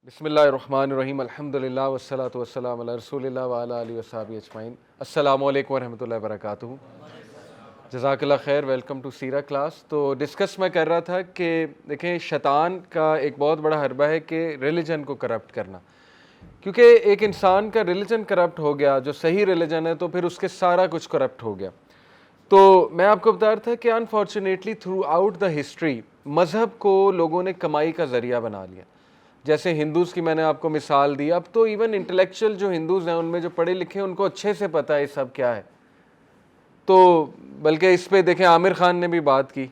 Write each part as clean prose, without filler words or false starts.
بسم اللہ الرحمن الرحیم الحمدللہ والصلاۃ والسلام علی رسول اللہ وعلی آلہ وصحبہ اجمعین۔ السلام علیکم ورحمۃ اللہ وبرکاتہ۔ جزاک اللہ خیر، ویلکم ٹو سیرہ کلاس۔ تو ڈسکس میں کر رہا تھا کہ دیکھیں شیطان کا ایک بہت بڑا حربہ ہے کہ ریلیجن کو کرپٹ کرنا، کیونکہ ایک انسان کا ریلیجن کرپٹ ہو گیا جو صحیح ریلیجن ہے تو پھر اس کے سارا کچھ کرپٹ ہو گیا۔ تو میں آپ کو بتا رہا تھا کہ unfortunately through out the history مذہب کو لوگوں نے کمائی کا ذریعہ بنا لیا۔ جیسے ہندوز کی میں نے آپ کو مثال دی، اب تو ایون انٹلیکچوئل جو ہندوز ہیں ان میں جو پڑھے لکھے ہیں ان کو اچھے سے پتہ ہے یہ سب کیا ہے۔ تو بلکہ اس پہ دیکھیں عامر خان نے بھی بات کی،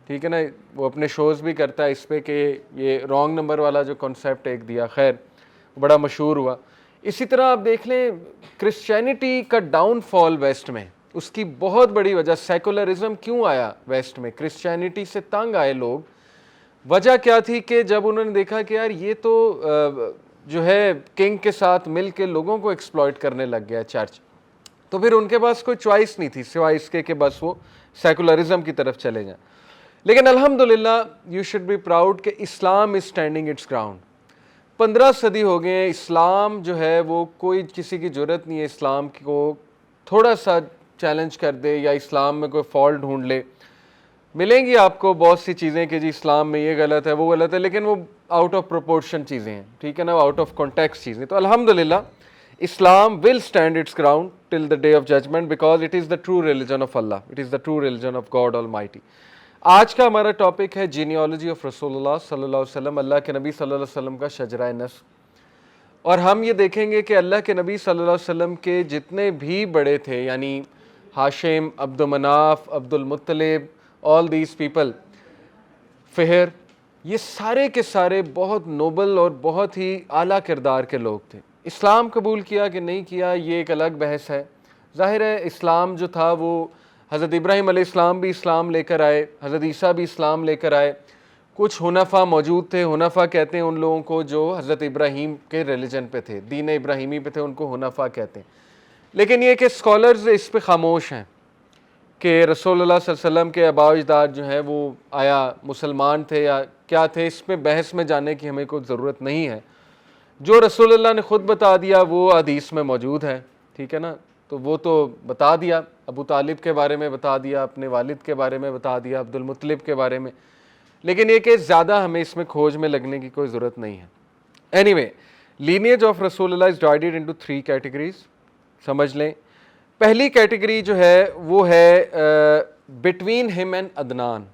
ٹھیک ہے نا، وہ اپنے شوز بھی کرتا ہے اس پہ کہ یہ رانگ نمبر والا جو کنسیپٹ ایک دیا، خیر بڑا مشہور ہوا۔ اسی طرح آپ دیکھ لیں کرسچینٹی کا ڈاؤن فال ویسٹ میں، اس کی بہت بڑی وجہ سیکولرزم کیوں آیا ویسٹ میں، کرسچینٹی سے تنگ آئے لوگ۔ وجہ کیا تھی کہ جب انہوں نے دیکھا کہ یار یہ تو جو ہے کنگ کے ساتھ مل کے لوگوں کو ایکسپلائٹ کرنے لگ گیا چرچ، تو پھر ان کے پاس کوئی چوائس نہیں تھی سوائے اس کے کہ بس وہ سیکولرزم کی طرف چلے جائیں۔ لیکن الحمدللہ یو شوڈ بی پراؤڈ کہ اسلام از اسٹینڈنگ اٹس گراؤنڈ۔ 15 صدی ہو گئے ہیں، اسلام جو ہے وہ کوئی کسی کی جرت نہیں ہے اسلام کو تھوڑا سا چیلنج کر دے یا اسلام میں کوئی فالٹ ڈھونڈ لے۔ ملیں گی آپ کو بہت سی چیزیں کہ جی اسلام میں یہ غلط ہے وہ غلط ہے، لیکن وہ آؤٹ آف پروپورشن چیزیں ہیں، ٹھیک ہے نا، آؤٹ آف کانٹیکسٹ چیزیں۔ تو الحمدللہ Islam will stand its ground till the day of judgment because it is the true religion of Allah, it is the true religion of God almighty. آج کا ہمارا ٹاپک ہے جینیالوجی آف رسول اللہ صلی اللہ علیہ وسلم، اللہ کے نبی صلی اللہ علیہ وسلم کا شجرہ نسب۔ اور ہم یہ دیکھیں گے کہ اللہ کے نبی صلی اللہ علیہ وسلم کے جتنے بھی بڑے تھے، یعنی ہاشم، عبد مناف، عبد المطلب، all these people، فہر، یہ سارے کے سارے بہت نوبل اور بہت ہی اعلیٰ کردار کے لوگ تھے۔ اسلام قبول کیا کہ نہیں کیا یہ ایک الگ بحث ہے۔ ظاہر ہے اسلام جو تھا وہ حضرت ابراہیم علیہ السلام بھی اسلام لے کر آئے، حضرت عیسیٰ بھی اسلام لے کر آئے، کچھ حنفاء موجود تھے، حنفاء کہتے ہیں ان لوگوں کو جو حضرت ابراہیم کے ریلیجن پہ تھے، دین ابراہیمی پہ تھے، ان کو حنفاء کہتے ہیں۔ لیکن یہ کہ اسکالرز اس پہ خاموش ہیں کہ رسول اللہ صلی اللہ علیہ وسلم کے آباء و اجداد جو ہیں وہ آیا مسلمان تھے یا کیا تھے، اس میں بحث میں جانے کی ہمیں کوئی ضرورت نہیں ہے۔ جو رسول اللہ نے خود بتا دیا وہ حدیث میں موجود ہے، ٹھیک ہے نا، تو وہ تو بتا دیا، ابو طالب کے بارے میں بتا دیا، اپنے والد کے بارے میں بتا دیا، عبد المطلب کے بارے میں، لیکن یہ کہ زیادہ ہمیں اس میں کھوج میں لگنے کی کوئی ضرورت نہیں ہے۔ اینی وے، لینیج آف رسول اللہ از ڈیوائڈیڈ انٹو 3 کیٹیگریز، سمجھ لیں۔ پہلی کیٹیگری جو ہے وہ ہے بٹوین ہم اینڈ عدنان،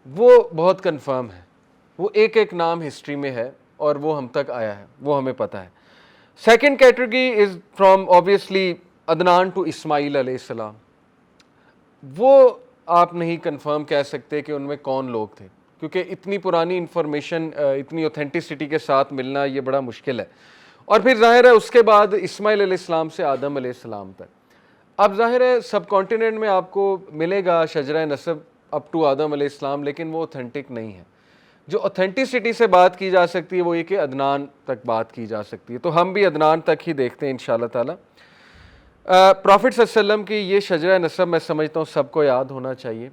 وہ بہت کنفرم ہے، وہ ایک ایک نام ہسٹری میں ہے اور وہ ہم تک آیا ہے، وہ ہمیں پتہ ہے۔ Second category is from obviously Adnan to Ismail علیہ السلام، وہ آپ نہیں کنفرم کہہ سکتے کہ ان میں کون لوگ تھے، کیونکہ اتنی پرانی انفارمیشن اتنی اوتھینٹسٹی کے ساتھ ملنا یہ بڑا مشکل ہے۔ اور پھر ظاہر ہے اس کے بعد اسماعیل علیہ السلام سے آدم علیہ السلام تک۔ اب ظاہر ہے سب کانٹیننٹ میں آپ کو ملے گا شجرہ نسب اپ ٹو آدم علیہ السلام، لیکن وہ اوتھینٹک نہیں ہے۔ جو اوتھینٹسٹی سے بات کی جا سکتی ہے وہ یہ کہ عدنان تک بات کی جا سکتی ہے، تو ہم بھی عدنان تک ہی دیکھتے ہیں انشاءاللہ تعالیٰ۔ پرافٹ صلی اللہ علیہ وسلم کی یہ شجرہ نسب میں سمجھتا ہوں سب کو یاد ہونا چاہیے۔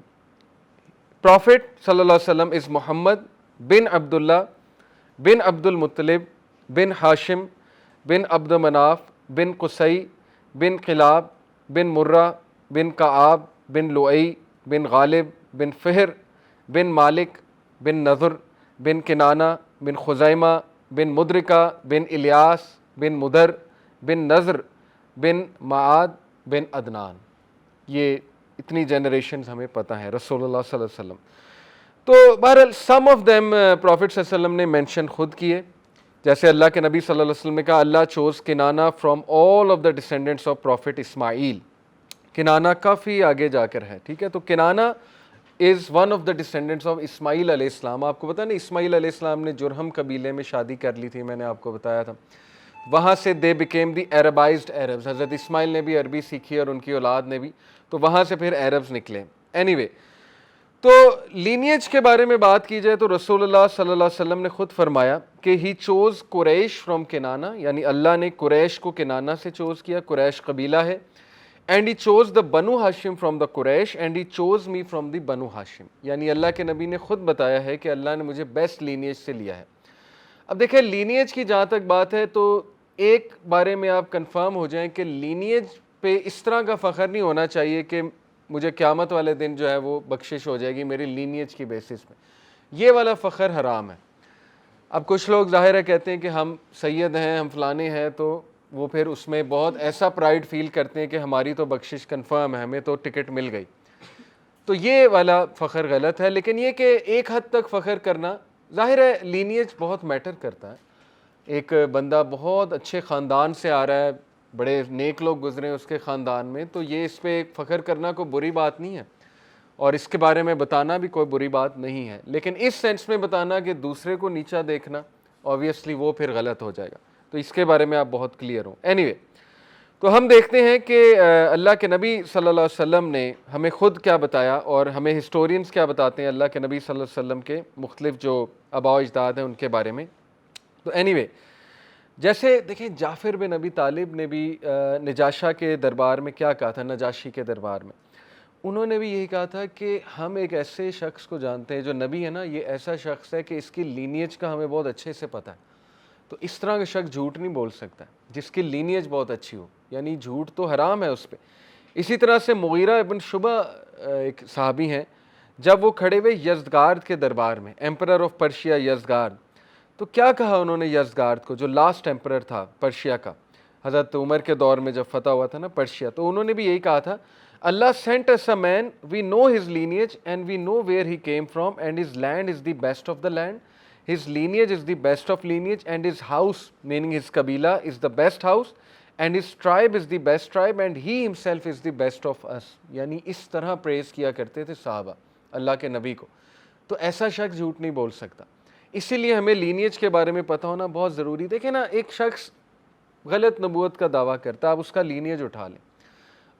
پرافٹ صلی اللہ علیہ وسلم از محمد بن عبداللہ بن عبد المطلب بن ہاشم بن عبد مناف بن قصی بن کلاب بن مرہ بن کعاب بن لؤی بن غالب بن فہر بن مالک بن نضر بن کنانہ بن خزیمہ بن مدرکہ بن الیاس بن مدر بن نضر بن معاد بن عدنان۔ یہ اتنی جنریشنز ہمیں پتہ ہے رسول اللہ صلی اللہ علیہ وسلم۔ تو بہرحال سم آف دیم پرافٹ صلی اللہ علیہ وسلم نے مینشن خود کیے، جیسے اللہ کے نبی صلی اللہ علیہ وسلم نے کہا Allah chose Kinana from all of the descendants of prophet Ismail. Kinana کافی آگے جا کر ہے، ٹھیک ہے، تو Kinana is one of the descendants of Ismail علیہ السلام۔ آپ کو پتہ نہیں اسماعیل علیہ السلام نے جرہم قبیلے میں شادی کر لی تھی، میں نے آپ کو بتایا تھا، وہاں سے دے بیکیم دی عربائزڈ عربز، حضرت اسماعیل نے بھی عربی سیکھی اور ان کی اولاد نے بھی، تو وہاں سے پھر عربز نکلے۔ اینی وے، تو لینیج کے بارے میں بات کی جائے تو رسول اللہ صلی اللہ علیہ وسلم نے خود فرمایا کہ ہی چوز قریش فرام کنانہ، یعنی اللہ نے قریش کو کنانہ سے چوز کیا، قریش قبیلہ ہے، and he chose the Banu Hashim from the Quraysh and he chose me from the Banu Hashim, یعنی اللہ کے نبی نے خود بتایا ہے کہ اللہ نے مجھے بیسٹ لینیج سے لیا ہے۔ اب دیکھیں لینیج کی جہاں تک بات ہے تو ایک بارے میں آپ کنفرم ہو جائیں کہ لینیج پہ اس طرح کا فخر نہیں ہونا چاہیے کہ مجھے قیامت والے دن جو ہے وہ بخشش ہو جائے گی میری لینیج کی بیسس پہ. یہ والا فخر حرام ہے. اب کچھ لوگ ظاہر ہے کہتے ہیں کہ ہم سید ہیں, ہم فلانے ہیں, تو وہ پھر اس میں بہت ایسا پرائڈ فیل کرتے ہیں کہ ہماری تو بخشش کنفرم ہے, ہمیں تو ٹکٹ مل گئی. تو یہ والا فخر غلط ہے. لیکن یہ کہ ایک حد تک فخر کرنا, ظاہر ہے لینیج بہت میٹر کرتا ہے. ایک بندہ بہت اچھے خاندان سے آ رہا ہے, بڑے نیک لوگ گزرے ہیں اس کے خاندان میں, تو یہ اس پہ فخر کرنا کوئی بری بات نہیں ہے, اور اس کے بارے میں بتانا بھی کوئی بری بات نہیں ہے. لیکن اس سینس میں بتانا کہ دوسرے کو نیچا دیکھنا آبویسلی وہ پھر غلط ہو جائے گا. تو اس کے بارے میں آپ بہت کلیئر ہوں. اینی تو ہم دیکھتے ہیں کہ اللہ کے نبی صلی اللہ علیہ وسلم نے ہمیں خود کیا بتایا اور ہمیں ہسٹورینز کیا بتاتے ہیں اللہ کے نبی صلی اللہ علیہ وسلم کے مختلف جو آباء و اجداد ہیں ان کے بارے میں. تو اینی جیسے دیکھیں جعفر بن ابی طالب نے بھی نجاشہ کے دربار میں کیا کہا تھا, نجاشی کے دربار میں انہوں نے بھی یہی کہا تھا کہ ہم ایک ایسے شخص کو جانتے ہیں جو نبی ہے نا, یہ ایسا شخص ہے کہ اس کی لینیج کا ہمیں بہت اچھے سے پتہ ہے. تو اس طرح کا شخص جھوٹ نہیں بول سکتا جس کی لینیج بہت اچھی ہو, یعنی جھوٹ تو حرام ہے اس پہ. اسی طرح سے مغیرہ ابن شعبہ ایک صحابی ہیں, جب وہ کھڑے ہوئے یزدگارد کے دربار میں, ایمپرر آف پرشیا یزدگارد, تو کیا کہا انہوں نے یزدگارد کو جو لاسٹ ایمپرر تھا پرشیا کا, حضرت عمر کے دور میں جب فتح ہوا تھا نا پرشیا, تو انہوں نے بھی یہی کہا تھا Allah sent us a man, we know his lineage and we know where he came from and his land is the best of the land, his lineage is the best of lineage and his house, meaning his kabila, is the best house and his tribe is the best tribe and he himself is the best of us. یعنی اس طرح پریز کیا کرتے تھے صحابہ اللہ کے نبی کو. تو ایسا شخص جھوٹ نہیں بول سکتا. اسی لیے ہمیں لینیج کے بارے میں پتہ ہونا بہت ضروری. دیکھیں نا, ایک شخص غلط نبوت کا دعویٰ کرتا ہے, آپ اس کا لینیج اٹھا لیں,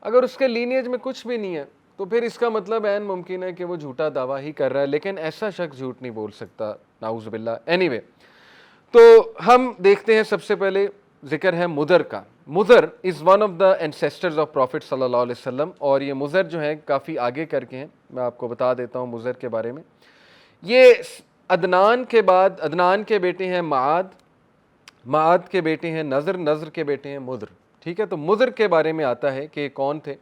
اگر اس کے لینیج میں کچھ بھی نہیں ہے تو پھر اس کا مطلب عین ممکن ہے کہ وہ جھوٹا دعویٰ ہی کر رہا ہے, لیکن ایسا شخص جھوٹ نہیں بول سکتا, نعوذ باللہ. اینی تو ہم دیکھتے ہیں سب سے پہلے ذکر ہے مضر کا. Mudar is one of the ancestors of prophet صلی اللہ علیہ وسلم, اور یہ مضر جو ہیں کافی آگے کر کے ہیں, میں آپ کو بتا دیتا ہوں مضر کے بارے میں. یہ عدنان کے بعد, عدنان کے بیٹے ہیں معاد, معاد کے بیٹے ہیں نضر, نضر کے بیٹے ہیں مضر. ٹھیک ہے, تو مضر کے بارے میں آتا ہے کہ کون تھے.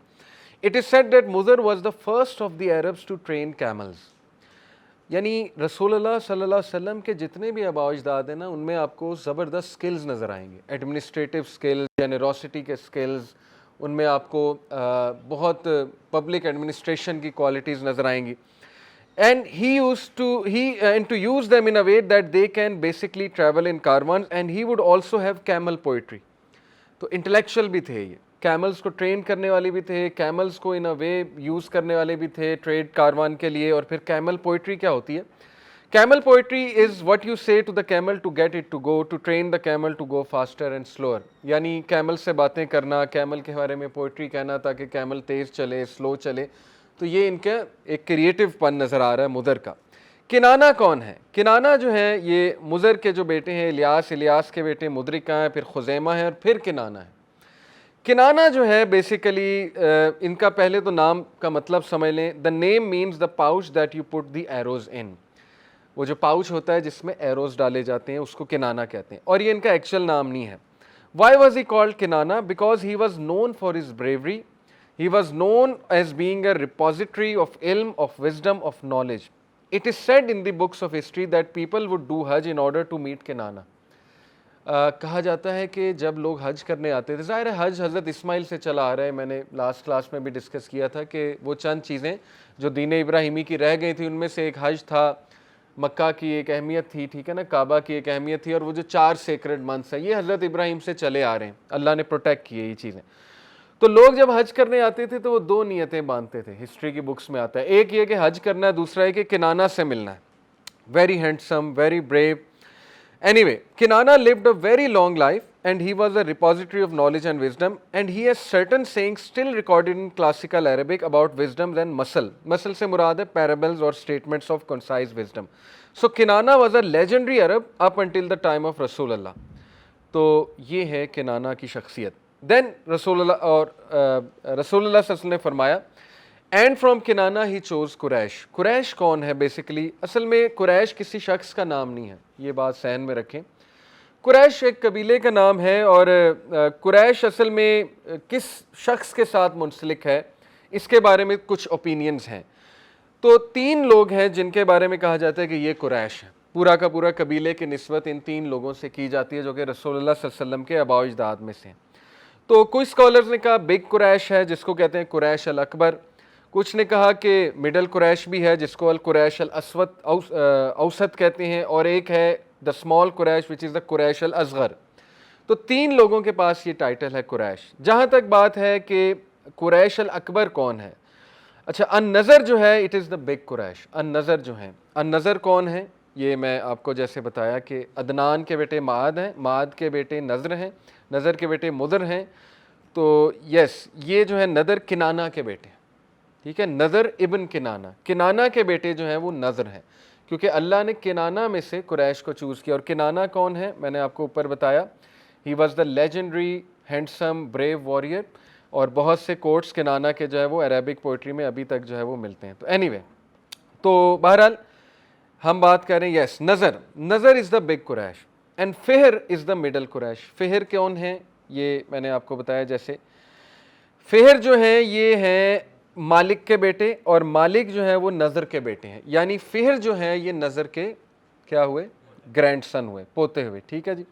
It is said that Mudar was the first of the Arabs to train camels. یعنی رسول اللہ صلی اللہ علیہ وسلم کے جتنے بھی آباء و اجداد ہیں نا, ان میں آپ کو زبردست سکلز نظر آئیں گے, ایڈمنسٹریٹو سکلز, جنروسٹی کے سکلز, ان میں آپ کو بہت پبلک ایڈمنسٹریشن کی کوالٹیز نظر آئیں گی. And he used to use them in a way that they can basically travel in caravans, and he would also have camel poetry. تو انٹلیکچوئل بھی تھے یہ, کیملز کو ٹرین کرنے والے بھی تھے, کیملز کو ان اے وے یوز کرنے والے بھی تھے ٹریڈ کاروان کے لیے. اور پھر کیمل پوئٹری کیا ہوتی ہے؟ Camel poetry is what you say to the camel to get it to go, to train the camel to go faster and slower. یعنی کیمل سے باتیں کرنا, کیمل کے بارے میں پوئٹری کہنا تاکہ کیمل تیز چلے, سلو چلے. تو یہ ان کا ایک کریٹو پن نظر آ رہا ہے مضر کا. کنانہ کون ہے؟ کنانہ جو ہے یہ مضر کے جو بیٹے ہیں الیاس, الیاس کے بیٹے مدرکہ ہیں, پھر خزیمہ ہیں, اور پھر کنانہ ہے. کنانہ جو ہے بیسیکلی ان کا پہلے تو نام کا مطلب سمجھ لیں. The name means the pouch that you put the arrows in. وہ جو پاؤچ ہوتا ہے جس میں ایروز ڈالے جاتے ہیں اس کو کنانہ کہتے ہیں, اور یہ ان کا ایکچوئل نام نہیں ہے. Why was he called Kinana? Because he was known for his bravery. He was known as being a repository of ilm, of wisdom, of knowledge. It is said in the books of history that people would do Hajj in order to meet Kinana. کہا جاتا ہے کہ جب لوگ حج کرنے آتے تھے, ظاہر ہے حج حضرت اسماعیل سے چلا آ رہا ہے, میں نے لاسٹ کلاس میں بھی ڈسکس کیا تھا کہ وہ چند چیزیں جو دین ابراہیمی کی رہ گئی تھیں ان میں سے ایک حج تھا, مکہ کی ایک اہمیت تھی, ٹھیک ہے نا, کعبہ کی ایک اہمیت تھی, اور وہ جو 4 سیکرڈ منتھس ہیں یہ حضرت ابراہیم سے چلے آ رہے ہیں, اللہ نے پروٹیکٹ کیے یہ چیزیں. تو لوگ جب حج کرنے آتے تھے تو وہ 2 نیتیں باندھتے تھے, ہسٹری کی بکس میں آتا ہے. ایک یہ کہ حج کرنا ہے, دوسرا ہے کہ کنانہ سے ملنا ہے. Very handsome, very brave. Anyway, Kinana lived a very long life and he was a repository of knowledge and wisdom, and he has certain sayings still recorded in classical Arabic about wisdom and masal. Masal سے مراد ہے parables or statements of concise wisdom. So Kinana was a legendary Arab up until the time of رسول اللہ. تو یہ ہے کنانہ کی شخصیت. دین رسول اللہ صلی اللہ علیہ وسلم نے فرمایا, اینڈ فرام کنانا ہی چوز قریش. قریش کون ہے بیسیکلی؟ اصل میں قریش کسی شخص کا نام نہیں ہے، یہ بات ذہن میں رکھیں. قریش ایک قبیلے کا نام ہے، اور قریش اصل میں کس شخص کے ساتھ منسلک ہے اس کے بارے میں کچھ اوپینینز ہیں. تو 3 لوگ ہیں جن کے بارے میں کہا جاتا ہے کہ یہ قریش ہے. پورا کا پورا قبیلے کی نسبت ان 3 لوگوں سے کی جاتی ہے جو کہ رسول اللہ صلی اللہ علیہ وسلم کے آباء و اجداد میں سے ہیں. تو کچھ اسکالرز نے کہا بگ قریش ہے جس کو کہتے ہیں قریش الاکبر، کچھ نے کہا کہ مڈل قریش بھی ہے جس کو القریش الاسود اوسط کہتے ہیں، اور ایک ہے دا اسمال قریش وچ از دا قریش الاصغر. تو 3 لوگوں کے پاس یہ ٹائٹل ہے قریش. جہاں تک بات ہے کہ قریش الاکبر کون ہے، اچھا النضر جو ہے اٹ از دا بگ قریش. النضر جو ہیں، النضر کون ہیں؟ یہ میں آپ کو جیسے بتایا کہ عدنان کے بیٹے معاد ہیں، معاد کے بیٹے نضر ہیں، نضر کے بیٹے مضر ہیں. تو یس یہ جو ہے نضر کنانہ کے بیٹے ہیں، ٹھیک ہے، نضر ابن کنانہ، کنانہ کے بیٹے جو ہیں وہ نضر ہیں، کیونکہ اللہ نے کنانہ میں سے قریش کو چوز کیا. اور کنانہ کون ہے؟ میں نے آپ کو اوپر بتایا، he was the legendary handsome brave warrior, اور بہت سے کوٹس کنانہ کے جو ہے وہ عربک پوئٹری میں ابھی تک جو ہے وہ ملتے ہیں. تو اینی وے، تو بہرحال ہم بات کر رہے ہیں yes Nadr is the big Quraysh and Fihr is the middle Quraysh. Fihr کون ہیں؟ یہ میں نے آپ کو بتایا، جیسے فہر جو ہیں یہ ہیں مالک کے بیٹے، اور مالک جو ہے وہ نظر کے بیٹے ہیں، یعنی فہر جو ہیں یہ نظر کے کیا ہوئے؟ گرینڈ سن ہوئے، پوتے ہوئے. ٹھیک ہے جی.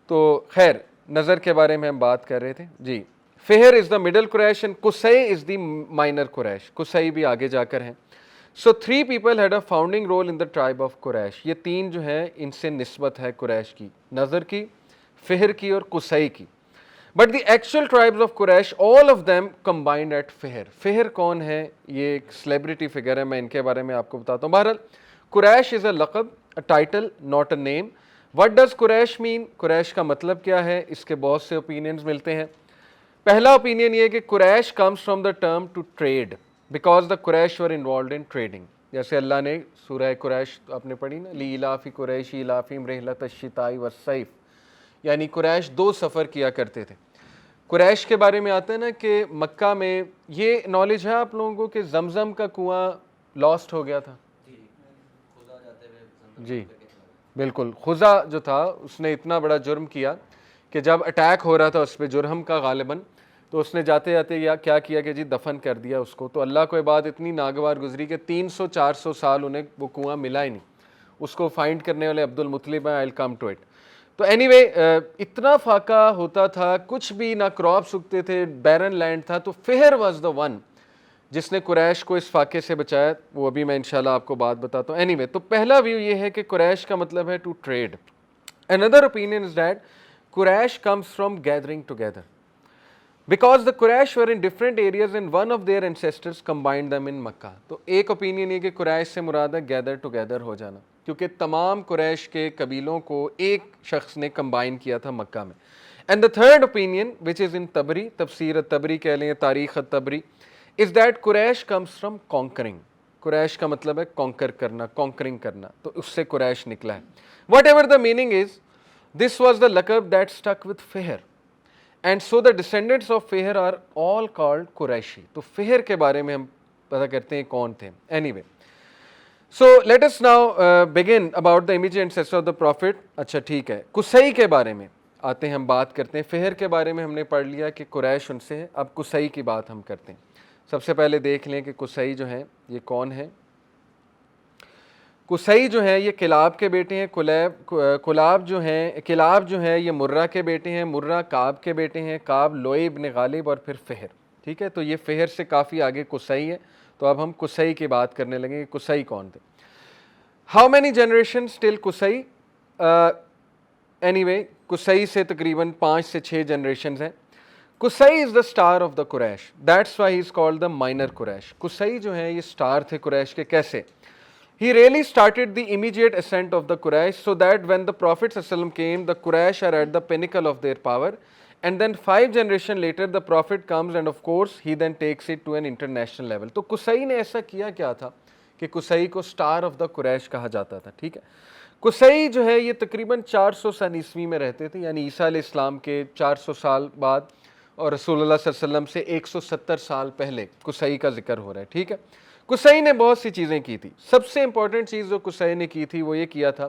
تو خیر نظر کے بارے میں ہم بات کر رہے تھے جی. Fihr is the middle Quraysh and Qusai is the minor Quraysh. Qusai بھی آگے جا کر ہیں. So 3 people had a founding role in the tribe of قریش. یہ 3 جو ہیں ان سے نسبت ہے قریش کی، نظر کی، فہر کی اور قصی کی. But the actual tribes of Quraysh all of them combined at فہر. فہر کون ہے؟ یہ ایک سیلیبریٹی فگر ہے، میں ان کے بارے میں آپ کو بتاتا ہوں. بہرحال قریش is a لقب، a title not a name. What does Quraysh mean؟ قریش کا مطلب کیا ہے؟ اس کے بہت سے اوپینینز ملتے ہیں. پہلا اوپینین یہ ہے کہ قریش comes from the term to trade because the Quraysh were involved in trading. جیسے اللہ نے سورہ قریش آپ نے پڑھی نا، لِإِلَافِ قُرَيْشٍ إِيلَافِهِمْ رِحْلَةَ الشِّتَاءِ وَالصَّيْفِ، یعنی قریش 2 سفر کیا کرتے تھے. قریش کے بارے میں آتا ہے نا کہ مکہ میں یہ نالج ہے آپ لوگوں کو کہ زمزم کا کنواں لاسٹ ہو گیا تھا. جی بالکل، خزا جو تھا اس نے اتنا بڑا جرم کیا کہ جب اٹیک ہو رہا تھا اس پہ جرہم کا غالباً، تو اس نے جاتے جاتے کیا کیا کہ جی دفن کر دیا اس کو. تو اللہ کو بات اتنی ناگوار گزری کہ 300-400 سال انہیں وہ کنواں ملا ہی نہیں. اس کو فائنڈ کرنے والے عبد المطلب ہیں، آئی ول کم ٹو اٹ. تو اینی وے اتنا فاقہ ہوتا تھا، کچھ بھی نہ کراپس اگتے تھے، بیرن لینڈ تھا. تو فہر واز دا ون جس نے قریش کو اس فاقے سے بچایا. وہ ابھی میں انشاءاللہ آپ کو بات بتاتا ہوں. اینی وے تو پہلا ویو یہ ہے کہ قریش کا مطلب ہے to trade. Another opinion is that Quraysh comes from gathering together. Because the Quraysh were in different areas and one of their ancestors combined them in Makkah. تو ایک اوپینین یہ کہ قریش سے مراد ہے گیدر ٹوگیدر ہو جانا، کیونکہ تمام قریش کے قبیلوں کو ایک شخص نے کمبائن کیا تھا مکہ میں. And the third opinion which is in Tabri، تفسیر الطبری کہہ لیں، تاریخ الطبری، is that Quraysh comes from conquering. قریش کا مطلب ہے کانکر کرنا، کانکرنگ کرنا، تو اس سے قریش نکلا ہے. Whatever the meaning is, this was the laqab that stuck with Fihr. And so the descendants of Fihr are all called Quraishi. تو فہر کے بارے میں ہم پتہ کرتے ہیں کون تھے. Anyway, so let us now begin about the immediate ancestor of the prophet. اچھا ٹھیک ہے، قصی کے بارے میں آتے ہیں، ہم بات کرتے ہیں. فہر کے بارے میں ہم نے پڑھ لیا کہ قریش ان سے ہے، اب قصی کی بات ہم کرتے ہیں. سب سے پہلے دیکھ لیں کہ قصی جو ہیں یہ کون ہیں. قصی جو ہیں یہ کلاب کے بیٹے ہیں. کلاب جو ہیں یہ مرہ کے بیٹے ہیں. مرہ کعب کے بیٹے ہیں. کعب لوئی ابن غالب اور پھر فہر. ٹھیک ہے، تو یہ فہر سے کافی آگے قصی ہے. تو اب ہم قصی کی بات کرنے لگیں کہ قصی کون تھے. How many generations till Qusai? Anyway Qusai سے تقریباً 5 سے 6 جنریشنز ہیں. Qusai is the star of the Quraysh, that's why he is called the minor Quraysh. Qusai جو ہیں یہ اسٹار تھے قریش کے. کیسے؟ He really started the immediate ascent of the Quraysh, so that when the Prophet ﷺ came, the Quraysh are at the pinnacle of their power, and then 5 generations later the Prophet comes and of course he then takes it to an international level. تو قصی نے ایسا کیا تھا کہ قصی کو star of the قریش کہا جاتا تھا. ٹھیک ہے، قصی جو ہے یہ تقریباً 400 سن عیسوی میں رہتے تھے، یعنی عیسیٰ علیہ السلام کے 400 سال بعد اور رسول اللہ صلی اللہ علیہ وسلم سے 170 سال پہلے قصی کا ذکر ہو رہا ہے. ٹھیک ہے, قصی نے بہت سی چیزیں کی تھی. سب سے امپورٹنٹ چیز جو قصی نے کی تھی وہ یہ کیا تھا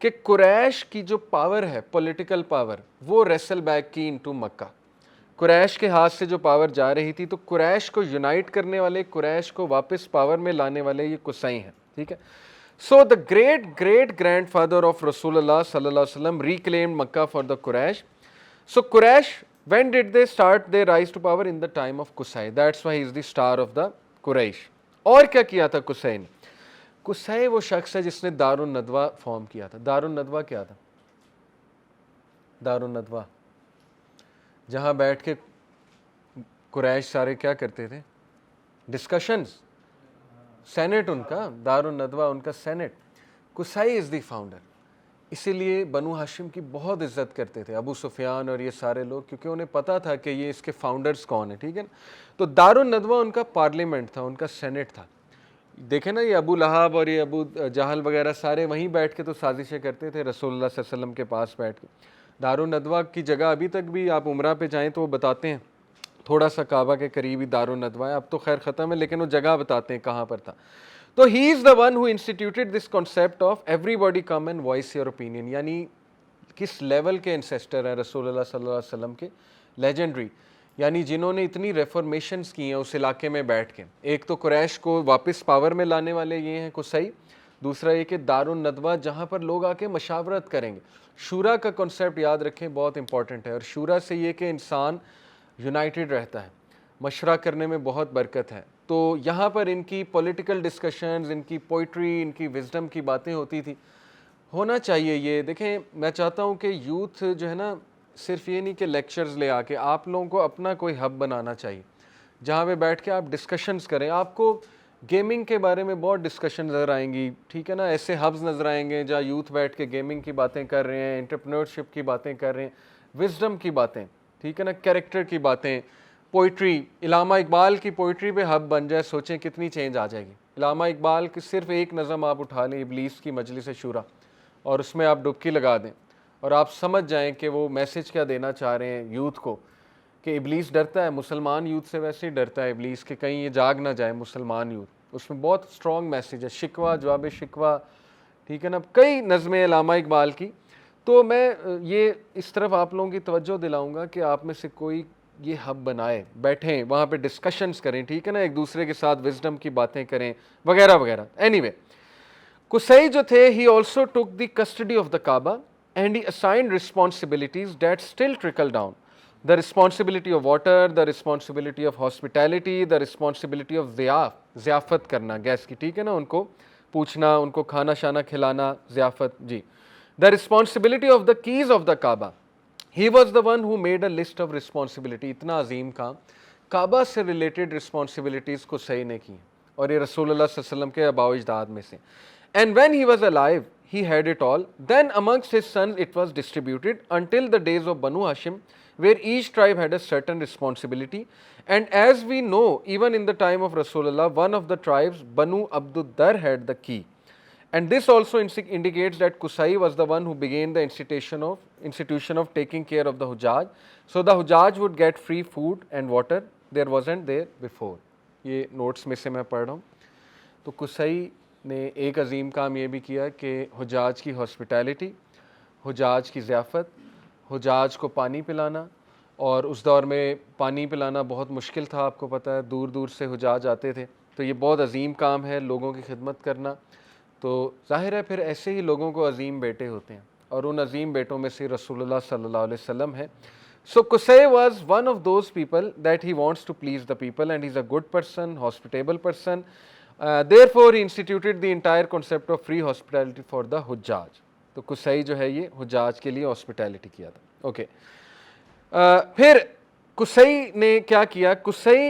کہ قریش کی جو پاور ہے, پولیٹیکل پاور, وہ ریسل بیک کی انٹو مکہ. قریش کے ہاتھ سے جو پاور جا رہی تھی, تو قریش کو یونائٹ کرنے والے, قریش کو واپس پاور میں لانے والے یہ قصی ہیں. ٹھیک ہے. So the great great grandfather of Rasulullah sallallahu alaihi wasallam reclaimed Makkah for the Quraysh. So Quraysh, when did they start their rise to power? In the time of Qusay. That's why he is the star of the Quraysh. اور کیا کیا تھا قصی نے؟ قصی وہ شخص ہے جس نے دار الندوہ فارم کیا تھا. دار الندوہ کیا تھا؟ دار الندوہ جہاں بیٹھ کے قریش سارے کیا کرتے تھے؟ ڈسکشنز. سینٹ ان کا, دار الندوہ ان کا سینٹ. قصی is the founder. اسی لیے بنو ہاشم کی بہت عزت کرتے تھے ابو سفیان اور یہ سارے لوگ, کیونکہ انہیں پتا تھا کہ یہ اس کے فاؤنڈرز کون ہیں. ٹھیک ہے نا. تو دار الندوہ ان کا پارلیمنٹ تھا, ان کا سینٹ تھا. دیکھیں نا, یہ ابو لہب اور یہ ابو جہل وغیرہ سارے وہیں بیٹھ کے تو سازشیں کرتے تھے رسول اللہ صلی اللہ علیہ وسلم کے پاس بیٹھ کے. دار الندوہ کی جگہ ابھی تک بھی آپ عمرہ پہ جائیں تو وہ بتاتے ہیں, تھوڑا سا کعبہ کے قریب ہی دار الندوہ ہے. اب تو خیر ختم ہے, لیکن وہ جگہ بتاتے ہیں کہاں پر تھا. تو he is the one who instituted this concept of everybody come and voice your opinion. یعنی کس لیول کے انسیسٹر ہیں رسول اللہ صلی اللہ علیہ وسلم کے؟ لیجنڈری. یعنی جنہوں نے اتنی ریفارمیشنز کی ہیں اس علاقے میں بیٹھ کے. ایک تو قریش کو واپس پاور میں لانے والے یہ ہیں قصی. دوسرا یہ کہ دار الندوہ جہاں پر لوگ آ کے مشاورت کریں گے. شورا کا کنسیپٹ یاد رکھیں, بہت امپورٹنٹ ہے. اور شورا سے یہ کہ انسان یونائٹڈ رہتا ہے, مشورہ کرنے میں بہت برکت ہے. تو یہاں پر ان کی پولیٹیکل ڈسکشنز, ان کی پوئٹری, ان کی وزڈم کی باتیں ہوتی تھی. ہونا چاہیے یہ. دیکھیں, میں چاہتا ہوں کہ یوتھ جو ہے نا, صرف یہ نہیں کہ لیکچرز لے آ کے, آپ لوگوں کو اپنا کوئی ہب بنانا چاہیے جہاں پہ بیٹھ کے آپ ڈسکشنز کریں. آپ کو گیمنگ کے بارے میں بہت ڈسکشن نظر آئیں گی. ٹھیک ہے نا. ایسے ہبز نظر آئیں گے جہاں یوتھ بیٹھ کے گیمنگ کی باتیں کر رہے ہیں, انٹرپرینورشپ کی باتیں کر رہے ہیں, وزڈم کی باتیں. ٹھیک ہے نا. کیریکٹر کی باتیں, پوئٹری. علامہ اقبال کی پوئٹری پہ ہب بن جائے, سوچیں کتنی چینج آ جائے گی. علامہ اقبال کی صرف ایک نظم آپ اٹھا لیں, ابلیس کی مجلس شورا, اور اس میں آپ ڈبکی لگا دیں اور آپ سمجھ جائیں کہ وہ میسج کیا دینا چاہ رہے ہیں یوتھ کو, کہ ابلیس ڈرتا ہے. مسلمان یوتھ سے ویسے ہی ڈرتا ہے ابلیس کہ کہیں یہ جاگ نہ جائے مسلمان یوتھ. اس میں بہت اسٹرانگ میسج ہے, شکوہ جواب شکوہ. ٹھیک ہے نا. کئی نظمیں علامہ اقبال کی. تو میں یہ اس طرف آپ لوگوں کی توجہ دلاؤں گا کہ آپ میں سے کوئی یہ ہب بنائے, بیٹھیں وہاں پہ ڈسکشنز کریں. ٹھیک ہے نا. ایک دوسرے کے ساتھ وزڈم کی باتیں کریں وغیرہ وغیرہ. اینی وے, قصی جو تھے, he also took the custody of the Kaaba and he assigned responsibilities that still trickle down. The responsibility of water, the responsibility of hospitality, the responsibility of ضیافت کرنا گیس کی. ٹھیک ہے نا. ان کو پوچھنا, ان کو کھانا شانا کھلانا, ضیافت. جی. The responsibility of the keys of the Kaaba. He was the one who made a list of responsibility. اتنا عظیم کام. کعبہ سے ریلیٹڈ رسپانسبلٹیز کو صحیح نے کی, اور یہ رسول اللہ صلی اللہ علیہ وسلم کے آباء و اجداد میں سے. And when he was alive, he had it all. Then amongst his sons it was distributed until the days of Banu Hashim, where each tribe had a certain responsibility. And as we know, even in the time of Rasulullah, one of the tribes, Banu Abdud Dar, had the key. And this also indicates that Qusay was the one who began the institution of taking care of the Hujjaj. So the Hujjaj would get free food and water. There wasn't there before. یہ notice میں سے میں پڑھ رہا ہوں. تو قصی نے ایک عظیم کام یہ بھی کیا کہ حجاج کی ہاسپٹیلٹی, حجاج کی ضیافت, حجاج کو پانی پلانا. اور اس دور میں پانی پلانا بہت مشکل تھا, آپ کو پتہ ہے, دور دور سے حجاج آتے تھے. تو یہ بہت عظیم کام ہے, لوگوں کی خدمت کرنا. تو ظاہر ہے پھر ایسے ہی لوگوں کو عظیم بیٹے ہوتے ہیں, اور ان عظیم بیٹوں میں سے رسول اللہ صلی اللہ علیہ وسلم ہے. So Qusay was one of those people that he wants to please the people, and he's a good person, hospitable person. Therefore he instituted the entire concept of free hospitality for the Hujjaj. تو Qusay جو ہے یہ حجاج کے لیے hospitality کیا تھا. Okay. پھر Qusay نے کیا کیا؟ Qusay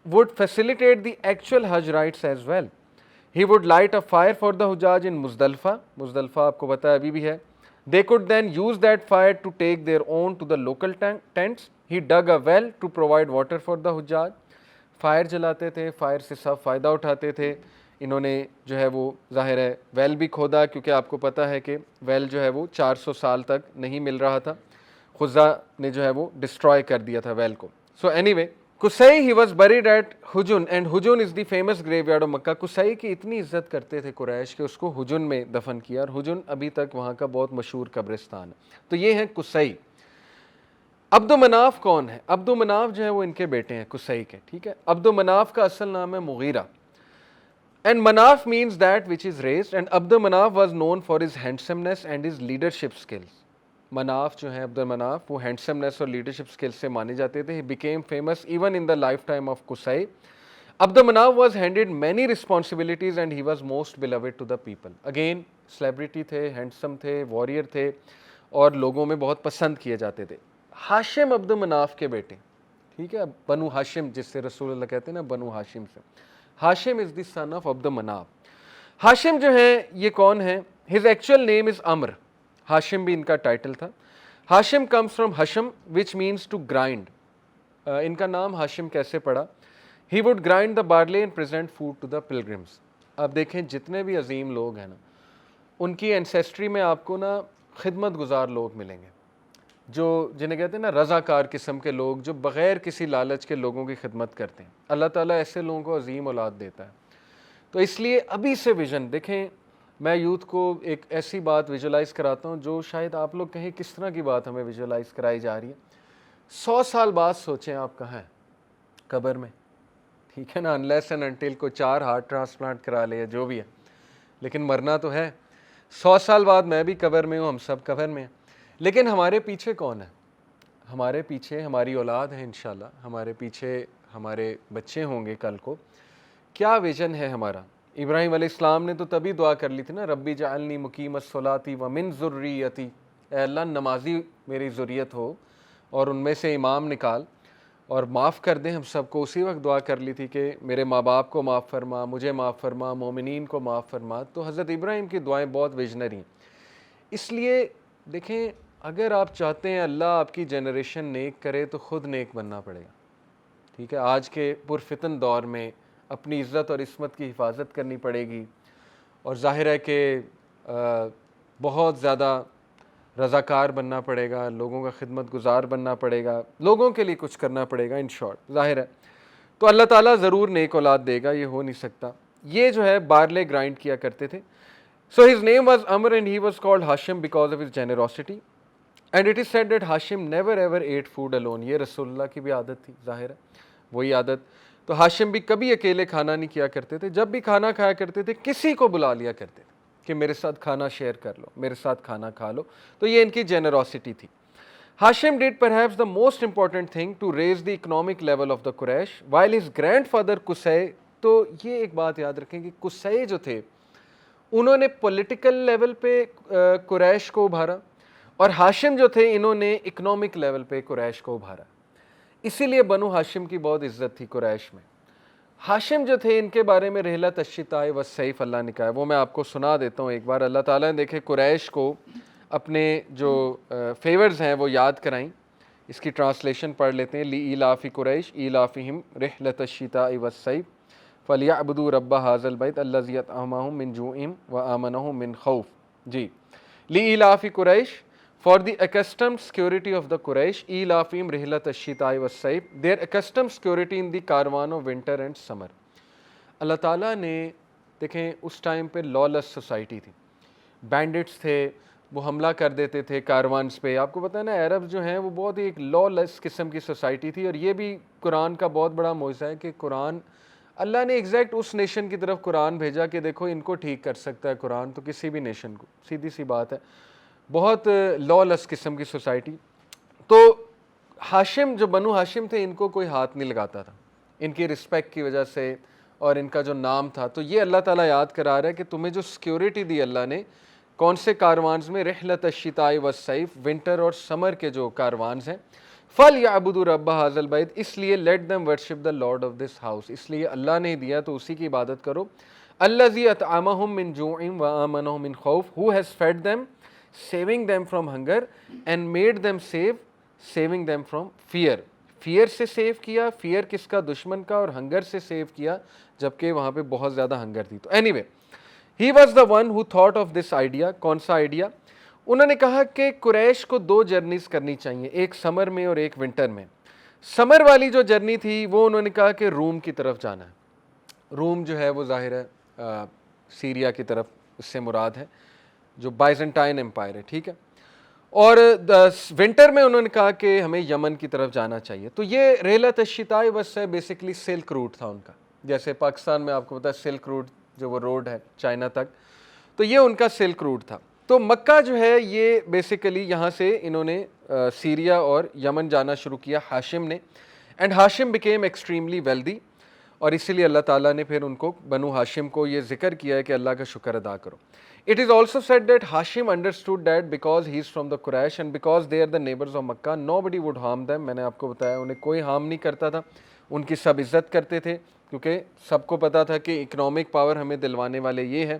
would facilitate the actual Hajj rites as well. He would light a fire for the Hujjaj in Muzdalifah. Muzdalifah آپ کو پتہ ہے ابھی بھی ہے. They could then use that fire to take their own to the local tents. He dug a well to provide water for the Hujjaj. Fire جلاتے تھے, fire سے سب فائدہ اٹھاتے تھے. انہوں نے جو ہے وہ ظاہر ہے ویل بھی کھودا, کیونکہ آپ کو پتہ ہے کہ ویل جو ہے وہ 400 سال تک نہیں مل رہا تھا. خزا نے جو ہے وہ ڈسٹرائے کر دیا تھا ویل کو. So anyway, Qusay he was buried at Hujun and Hujun is the famous graveyard of Makkah. Qusay کی اتنی عزت کرتے تھے قریش کہ اس کو حجن میں دفن کیا، اور حجن ابھی تک وہاں کا بہت مشہور قبرستان ہے. تو یہ ہیں قصی. عبد مناف کون ہے؟ عبد مناف جو ہے وہ ان کے بیٹے ہیں قصی کے. ٹھیک ہے، عبد مناف کا اصل نام ہے مغیرہ. And Manaf means that which is raised, and Abd Manaf was known for his handsomeness and his leadership skills. مناف جو ہیں عبد المناف وہ ہینڈسمنس اور لیڈرشپ اسکل سے مانے جاتے تھے. He became famous even in the lifetime of Qusay. Abdul المناف was handed many responsibilities and he was most beloved to the people. Again celebrity تھے، handsome تھے، واریر تھے اور لوگوں میں بہت پسند کیے جاتے تھے. ہاشم عبد مناف کے بیٹے، ٹھیک ہے، بنو ہاشم جس سے رسول اللہ کہتے ہیں نا، بنو ہاشم سے. ہاشم از دی سن آف عبد مناف. ہاشم جو ہیں یہ کون ہیں؟ His actual name is Amr. ہاشم بھی ان کا ٹائٹل تھا. ہاشم comes from ہشم which means to grind. ان کا نام ہاشم کیسے پڑا؟ He would grind the barley and present food to the pilgrims. اب دیکھیں جتنے بھی عظیم لوگ ہیں نا، ان کی اینسیسٹری میں آپ کو نا خدمت گزار لوگ ملیں گے، جو جنہیں کہتے ہیں نا رضاکار قسم کے لوگ، جو بغیر کسی لالچ کے لوگوں کی خدمت کرتے ہیں. اللہ تعالیٰ ایسے لوگوں کو عظیم اولاد دیتا ہے. تو اس لیے ابھی سے ویژن دیکھیں. میں یوتھ کو ایک ایسی بات ویژولائز کراتا ہوں جو شاید آپ لوگ کہیں کس طرح کی بات ہمیں ویژولائز کرائی جا رہی ہے. 100 سال بعد سوچیں آپ کہاں ہیں؟ قبر میں. ٹھیک ہے نا، انلیس اینڈ انٹل کو 4 ہارٹ ٹرانسپلانٹ کرا لے جو بھی ہے، لیکن مرنا تو ہے. 100 سال بعد میں بھی قبر میں ہوں، ہم سب قبر میں ہیں. لیکن ہمارے پیچھے کون ہے؟ ہمارے پیچھے ہماری اولاد ہے انشاءاللہ، ہمارے پیچھے ہمارے بچے ہوں گے کل کو. کیا ویژن ہے ہمارا؟ ابراہیم علیہ السلام نے تو تبھی دعا کر لی تھی نا، ربی جعلنی مقیم الصلاۃ ومن ذریتی، اے اللہ نمازی میری ذریت ہو اور ان میں سے امام نکال اور معاف کر دیں. ہم سب کو اسی وقت دعا کر لی تھی کہ میرے ماں باپ کو معاف فرما، مجھے معاف فرما، مومنین کو معاف فرما. تو حضرت ابراہیم کی دعائیں بہت ویژنری ہیں. اس لیے دیکھیں اگر آپ چاہتے ہیں اللہ آپ کی جنریشن نیک کرے تو خود نیک بننا پڑے گا. ٹھیک ہے، آج کے پرفتن دور میں اپنی عزت اور عصمت کی حفاظت کرنی پڑے گی، اور ظاہر ہے کہ بہت زیادہ رضاکار بننا پڑے گا، لوگوں کا خدمت گزار بننا پڑے گا، لوگوں کے لیے کچھ کرنا پڑے گا. ان شارٹ ظاہر ہے تو اللہ تعالیٰ ضرور نیک اولاد دے گا، یہ ہو نہیں سکتا. یہ جو ہے بارلے گرائنڈ کیا کرتے تھے. So his name was Amr and he was called Hashim because of his generosity. And it is said that Hashim never ever ate food alone. یہ رسول اللہ کی بھی عادت تھی، ظاہر ہے وہی عادت. تو ہاشم بھی کبھی اکیلے کھانا نہیں کیا کرتے تھے. جب بھی کھانا کھایا کرتے تھے کسی کو بلا لیا کرتے تھے کہ میرے ساتھ کھانا شیئر کر لو، میرے ساتھ کھانا کھا لو. تو یہ ان کی جنرosity تھی. ہاشم did perhaps the most important thing to raise the economic level of the Quraysh while his grandfather Qusay. تو یہ ایک بات یاد رکھیں کہ قصی جو تھے انہوں نے پولیٹیکل لیول پہ قریش کو ابھارا، اور ہاشم جو تھے انہوں نے اکنامک لیول پہ قریش کو ابھارا. اسی لیے بنو ہاشم کی بہت عزت تھی قریش میں. ہاشم جو تھے ان کے بارے میں رحلت الشتاء والصیف اللہ نے کہا ہے، وہ میں آپ کو سنا دیتا ہوں ایک بار. اللہ تعالیٰ نے دیکھے قریش کو اپنے جو فیورز ہیں وہ یاد کرائیں. اس کی ٹرانسلیشن پڑھ لیتے ہیں. لإیلاف قریش ایلافہم رحلت الشتاء والصیف فلیعبدوا رب ھذا البیت الذی اطعمہم من جوع وآمنہم من خوف. جی، لإیلاف قریش for the accustomed security of the Quraysh, ایلافہم رحلت الشتاء والصیف, their accustomed security in the caravan of winter and summer. اللہ تعالیٰ نے دیکھیں اس ٹائم پہ lawless سوسائٹی تھی، بینڈٹس تھے، وہ حملہ کر دیتے تھے کاروانس پہ. آپ کو پتہ ہے نا عرب جو ہیں وہ بہت ہی ایک lawless قسم کی سوسائٹی تھی. اور یہ بھی قرآن کا بہت بڑا معجزہ ہے کہ قرآن اللہ نے ایگزیکٹ اس نیشن کی طرف قرآن بھیجا کہ دیکھو ان کو ٹھیک کر سکتا ہے قرآن تو کسی بھی نیشن کو. سیدھی سی بات ہے، بہت lawless قسم کی سوسائٹی. تو ہاشم جو بنو ہاشم تھے ان کو کوئی ہاتھ نہیں لگاتا تھا ان کی رسپیکٹ کی وجہ سے اور ان کا جو نام تھا. تو یہ اللہ تعالیٰ یاد کرا رہا ہے کہ تمہیں جو سیکیورٹی دی اللہ نے کون سے کاروانز میں، رحلت الشتاء والصیف، ونٹر اور سمر کے جو کاروانز ہیں. فَلْيَعْبُدُوا رَبَّ هَذَا الْبَيْتِ، اس لیے let them worship the Lord of this house، اس لیے اللہ نے دیا تو اسی کی عبادت کرو. الَّذِي أَطْعَمَهُم مِّن جُوعٍ وَآمَنَهُم مِّن خَوْفٍ، who has fed them saving them from hunger and made them safe saving them from fear. Fear سے سیو کیا، فیئر کس کا؟ دشمن کا. اور ہنگر سے سیو کیا جبکہ وہاں پہ بہت زیادہ ہنگر تھی. تو anyway he was the one who thought of this idea. کون سا آئیڈیا؟ انہوں نے کہا کہ قریش کو 2 جرنیز کرنی چاہیے، ایک سمر میں اور ایک ونٹر میں. سمر والی جو جرنی تھی وہ انہوں نے کہا کہ روم کی طرف جانا ہے. روم جو ہے وہ ظاہر ہے سیریا کی طرف اس سے مراد ہے, جو بائزنٹائن امپائر ہے, ٹھیک ہے. اور ونٹر میں انہوں نے کہا کہ ہمیں یمن کی طرف جانا چاہیے. تو یہ ریلت الشتاء بس ہے, بیسکلی سلک روٹ تھا ان کا, جیسے پاکستان میں آپ کو پتا ہے سلک روٹ جو وہ روڈ ہے چائنا تک, تو یہ ان کا سلک روٹ تھا. تو مکہ جو ہے یہ بیسیکلی یہاں سے انہوں نے سیریا اور یمن جانا شروع کیا ہاشم نے, and Hashim became extremely wealthy, اور اسی لیے اللہ تعالیٰ نے پھر ان کو بنو ہاشم کو یہ ذکر کیا ہے کہ اللہ کا شکر ادا کرو. It is also said that Hashim understood that because he is from the Quraysh and because they are the neighbors of Makkah, nobody would harm them. میں نے آپ کو بتایا انہیں کوئی ہارم نہیں کرتا تھا, ان کی سب عزت کرتے تھے, کیونکہ سب کو پتا تھا کہ اکنامک پاور ہمیں دلوانے والے یہ ہیں.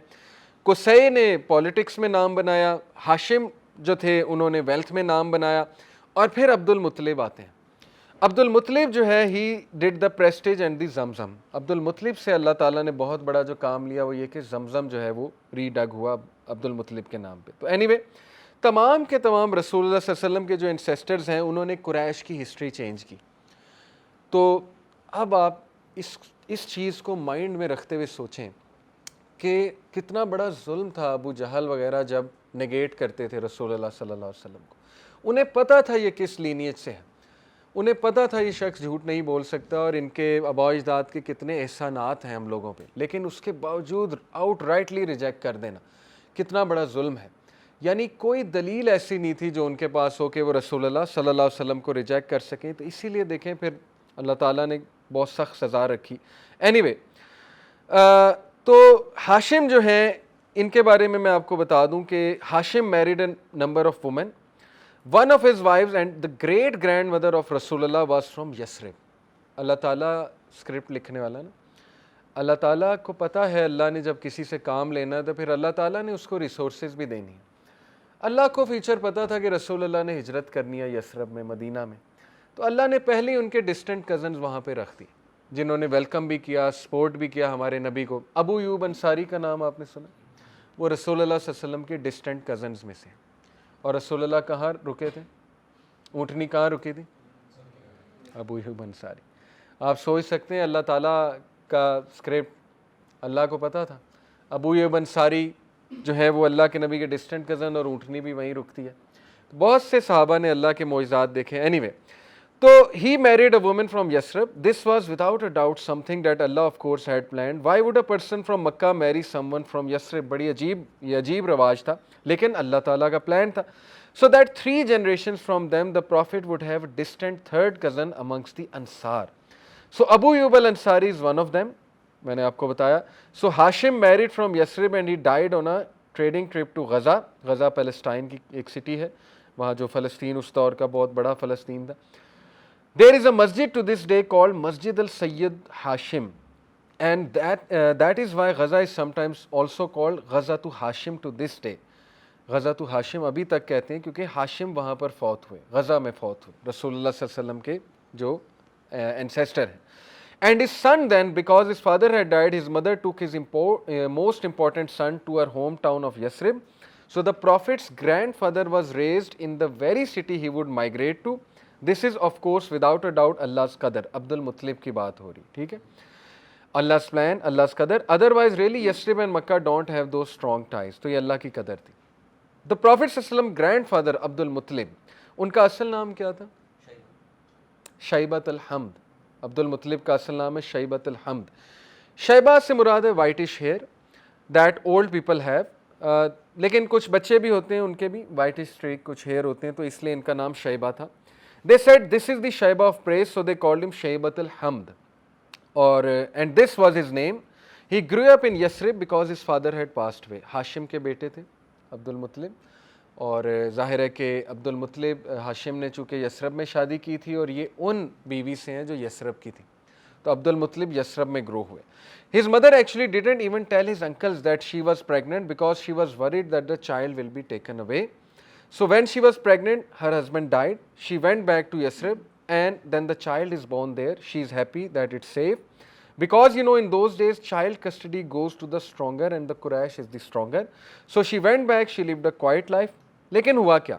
قصی نے پولیٹکس میں نام بنایا, ہاشم جو تھے انہوں نے ویلتھ میں نام بنایا, اور پھر عبد المطلب آتے ہیں. عبد المطلب جو ہے ہی ڈڈ دا پریسٹیج اینڈ دی زمزم. عبد المطلب سے اللہ تعالیٰ نے بہت بڑا جو کام لیا وہ یہ کہ زمزم جو ہے وہ ری ڈگ ہوا عبد المطلب کے نام پہ. تو اینی وے تمام کے تمام رسول اللہ صلی اللہ علیہ وسلم کے جو انسیسٹرز ہیں انہوں نے قریش کی ہسٹری چینج کی. تو اب آپ اس چیز کو مائنڈ میں رکھتے ہوئے سوچیں کہ کتنا بڑا ظلم تھا ابو جہل وغیرہ جب نگیٹ کرتے تھے رسول اللہ صلی اللہ علیہ وسلم کو. انہیں پتہ تھا یہ کس لینیج سے ہے, انہیں پتہ تھا یہ شخص جھوٹ نہیں بول سکتا اور ان کے آباء و اجداد کے کتنے احسانات ہیں ہم لوگوں پہ, لیکن اس کے باوجود آؤٹ رائٹلی ریجیکٹ کر دینا کتنا بڑا ظلم ہے. یعنی کوئی دلیل ایسی نہیں تھی جو ان کے پاس ہو کہ وہ رسول اللہ صلی اللہ علیہ وسلم کو ریجیکٹ کر سکیں. تو اسی لیے دیکھیں پھر اللہ تعالیٰ نے بہت سخت سزا رکھی. اینی وے تو ہاشم جو ہیں ان کے بارے میں آپ کو بتا دوں کہ Hashim married a number of women. One of his wives and the great grandmother of Rasulullah was from Yasrib. اللہ تعالیٰ اسکرپٹ لکھنے والا نا, اللہ تعالیٰ کو پتہ ہے اللہ نے جب کسی سے کام لینا ہے تو پھر اللہ تعالیٰ نے اس کو ریسورسز بھی دینی ہے. اللہ کو فیچر پتہ تھا کہ رسول اللہ نے ہجرت کرنی ہے یسرب میں, مدینہ میں, تو اللہ نے پہلے ان کے ڈسٹنٹ کزنز وہاں پہ رکھ دی جنہوں نے ویلکم بھی کیا, سپورٹ بھی کیا ہمارے نبی کو. ابو ایوب انصاری کا نام آپ نے سنا, وہ رسول اللہ صلی اللہ علیہ وسلم کے ڈسٹنٹ کزنز میں سے. اور رسول اللہ کہاں رکے تھے, اونٹنی کہاں رکی تھی, ابو ایوب انصاری. آپ سوچ سکتے ہیں اللہ تعالیٰ کا اسکرپٹ اللہ کو پتہ تھا. ابو ایوب انصاری جو ہے وہ اللہ کے نبی کے ڈسٹنٹ کزن, اور اونٹنی بھی وہیں رکتی ہے. بہت سے صحابہ نے اللہ کے معجزات دیکھے. اینی وے تو he married a woman from Yasrib. This was without a doubt something that Allah of course had planned. Why would a person from Makkah marry someone from Yasrib? بڑی عجیب رواج تھا, لیکن اللہ تعالیٰ کا پلان تھا. So that 3 generations from them the Prophet would have a distant third cousin amongst the Ansar. So Abu Ayyub al-Ansari is one of them. میں نے آپ کو بتایا. So Hashim married from Yasrib and he died on a trading trip to Gaza. Gaza Palestine کی ایک city ہے, وہاں جو فلسطین اس دور کا بہت بڑا فلسطین تھا. There is a masjid to this day called Masjid al-Sayyid Hashim, and that is why Gaza is sometimes also called Ghazatu Hashim to this day. Ghazatu Hashim ابھی تک کہتے ہیں کیونکہ ہاشم وہاں پر فوت ہوئے, غزہ میں فوت ہوئے رسول اللہ صلی اللہ علیہ وسلم کے جو ancestor ہیں. And his son then, because his father had died, his mother took his most important son to her hometown of Yasrib. So the Prophet's grandfather was raised in the very city he would migrate to. This is of course without a doubt Allah's qadar. عبد المطلب کی بات ہو رہی, ٹھیک ہے, Allah's plan, Allah's qadar. Otherwise really Yasrib and Makkah don't have those strong ties. تو یہ اللہ کی قدر تھی. The Prophet صلی اللہ علیہ وسلم grandfather عبد المطلب, ان کا اصل نام کیا تھا, شیبۃ الحمد. عبد المطلب کا اصل نام ہے شیبۃ الحمد. شیبہ سے مراد ہے whitish hair that old people have, لیکن کچھ بچے بھی ہوتے ہیں ان کے بھی وائٹش اسٹریک کچھ ہیئر ہوتے ہیں, تو اس لیے ان کا نام شیبہ تھا. They said this is the Shaiba of praise, so they called him Shaibat al-Hamd. And this was his name. He grew up in Yasrib because his father had passed away. ہاشم کے بیٹے تھے عبد المطلب, اور ظاہر ہے کہ عبد المطلب ہاشم نے چونکہ یسرب میں شادی کی تھی اور یہ ان بیوی سے ہیں جو یسرب کی تھی, تو عبد المطلب یسرب میں گرو ہوئے. His mother actually didn't even tell his uncles that she was pregnant because she was worried that the child will be taken away. So when she was pregnant, her husband died. She went back to Yasrib and then the child is born there. She is happy that it's safe. Because in those days, child custody goes to the stronger and the Quraysh is the stronger. So she went back, she lived a quiet life. Lekin hua kya?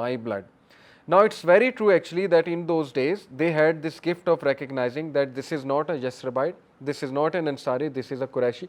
my blood. Now it's very true actually that in those days they had this gift of recognizing that this is not a Yasribite, this is not an Ansari, this is a Quraishi.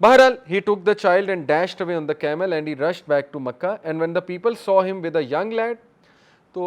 Bahral, he took the child and dashed away on the camel and he rushed back to Makkah, and when the people saw him with a young lad, تو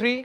3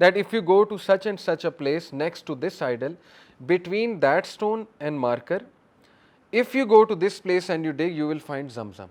that if you go to such and such a place next to this idol, between that stone and marker, if you go to this place and you dig, you will find Zamzam.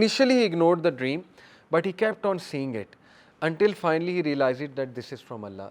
Initially he ignored the dream, but he kept on seeing it until finally he realized that this is from Allah.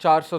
400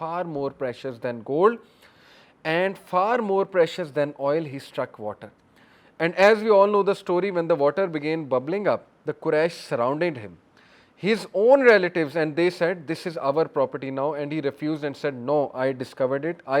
far more precious than gold and far more precious than oil. He struck water. And as we all know the story, when the water began bubbling up, the Quraysh surrounded him, his own relatives, and they said, this is our property now. And he refused and said, no, I discovered it, I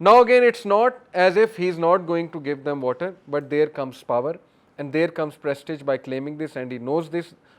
Now again it's not as if he is not going to give them water, but there comes power and there comes prestige by claiming this, and he knows this.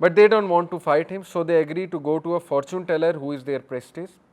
But they don't want to fight him, so they agree to go to a fortune teller who is their prestige.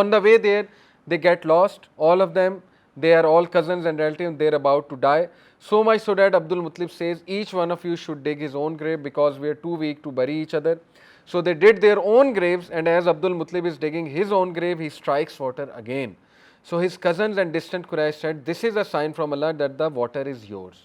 On the way there, they get lost. All of them, they are all cousins and relatives. They are about to die. So much so that Abdul Muttalib says, each one of you should dig his own grave because we are too weak to bury each other. So they did their own graves, and as Abdul Muttalib is digging his own grave, he strikes water again. So his cousins and distant Quraysh said, this is a sign from Allah that the water is yours.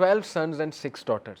12 sons and 6 daughters.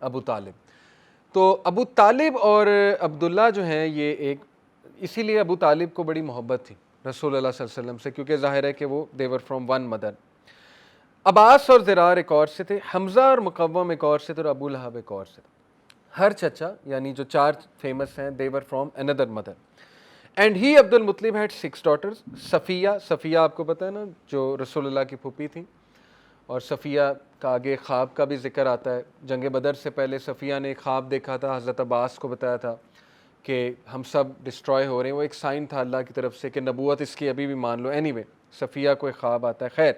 ابو طالب. تو ابو طالب اور عبداللہ جو ہیں یہ ایک, اسی لیے ابو طالب کو بڑی محبت تھی رسول اللہ صلی اللہ علیہ وسلم سے, کیونکہ ظاہر ہے کہ وہ دیور فرام ون مدر. عباس اور زرار ایک اور سے تھے, حمزہ اور مقوم ایک اور سے تھے, اور ابو لہب ایک اور سے تھے. ہر چچا یعنی جو 4 فیمس ہیں they're from another mother. And he Abdul Muttalib had 6 daughters. Safiyya, Safiyya آپ کو پتہ ہے نا جو رسول اللہ کی پھوپھی تھیں, اور صفیہ کا آگے خواب کا بھی ذکر آتا ہے. جنگ بدر سے پہلے صفیہ نے ایک خواب دیکھا تھا, حضرت عباس کو بتایا تھا کہ ہم سب ڈسٹروائے ہو رہے ہیں. وہ ایک سائن تھا اللہ کی طرف سے کہ نبوت اس کی ابھی بھی مان لو. اینی وے صفیہ کو ایک خواب آتا ہے. خیر,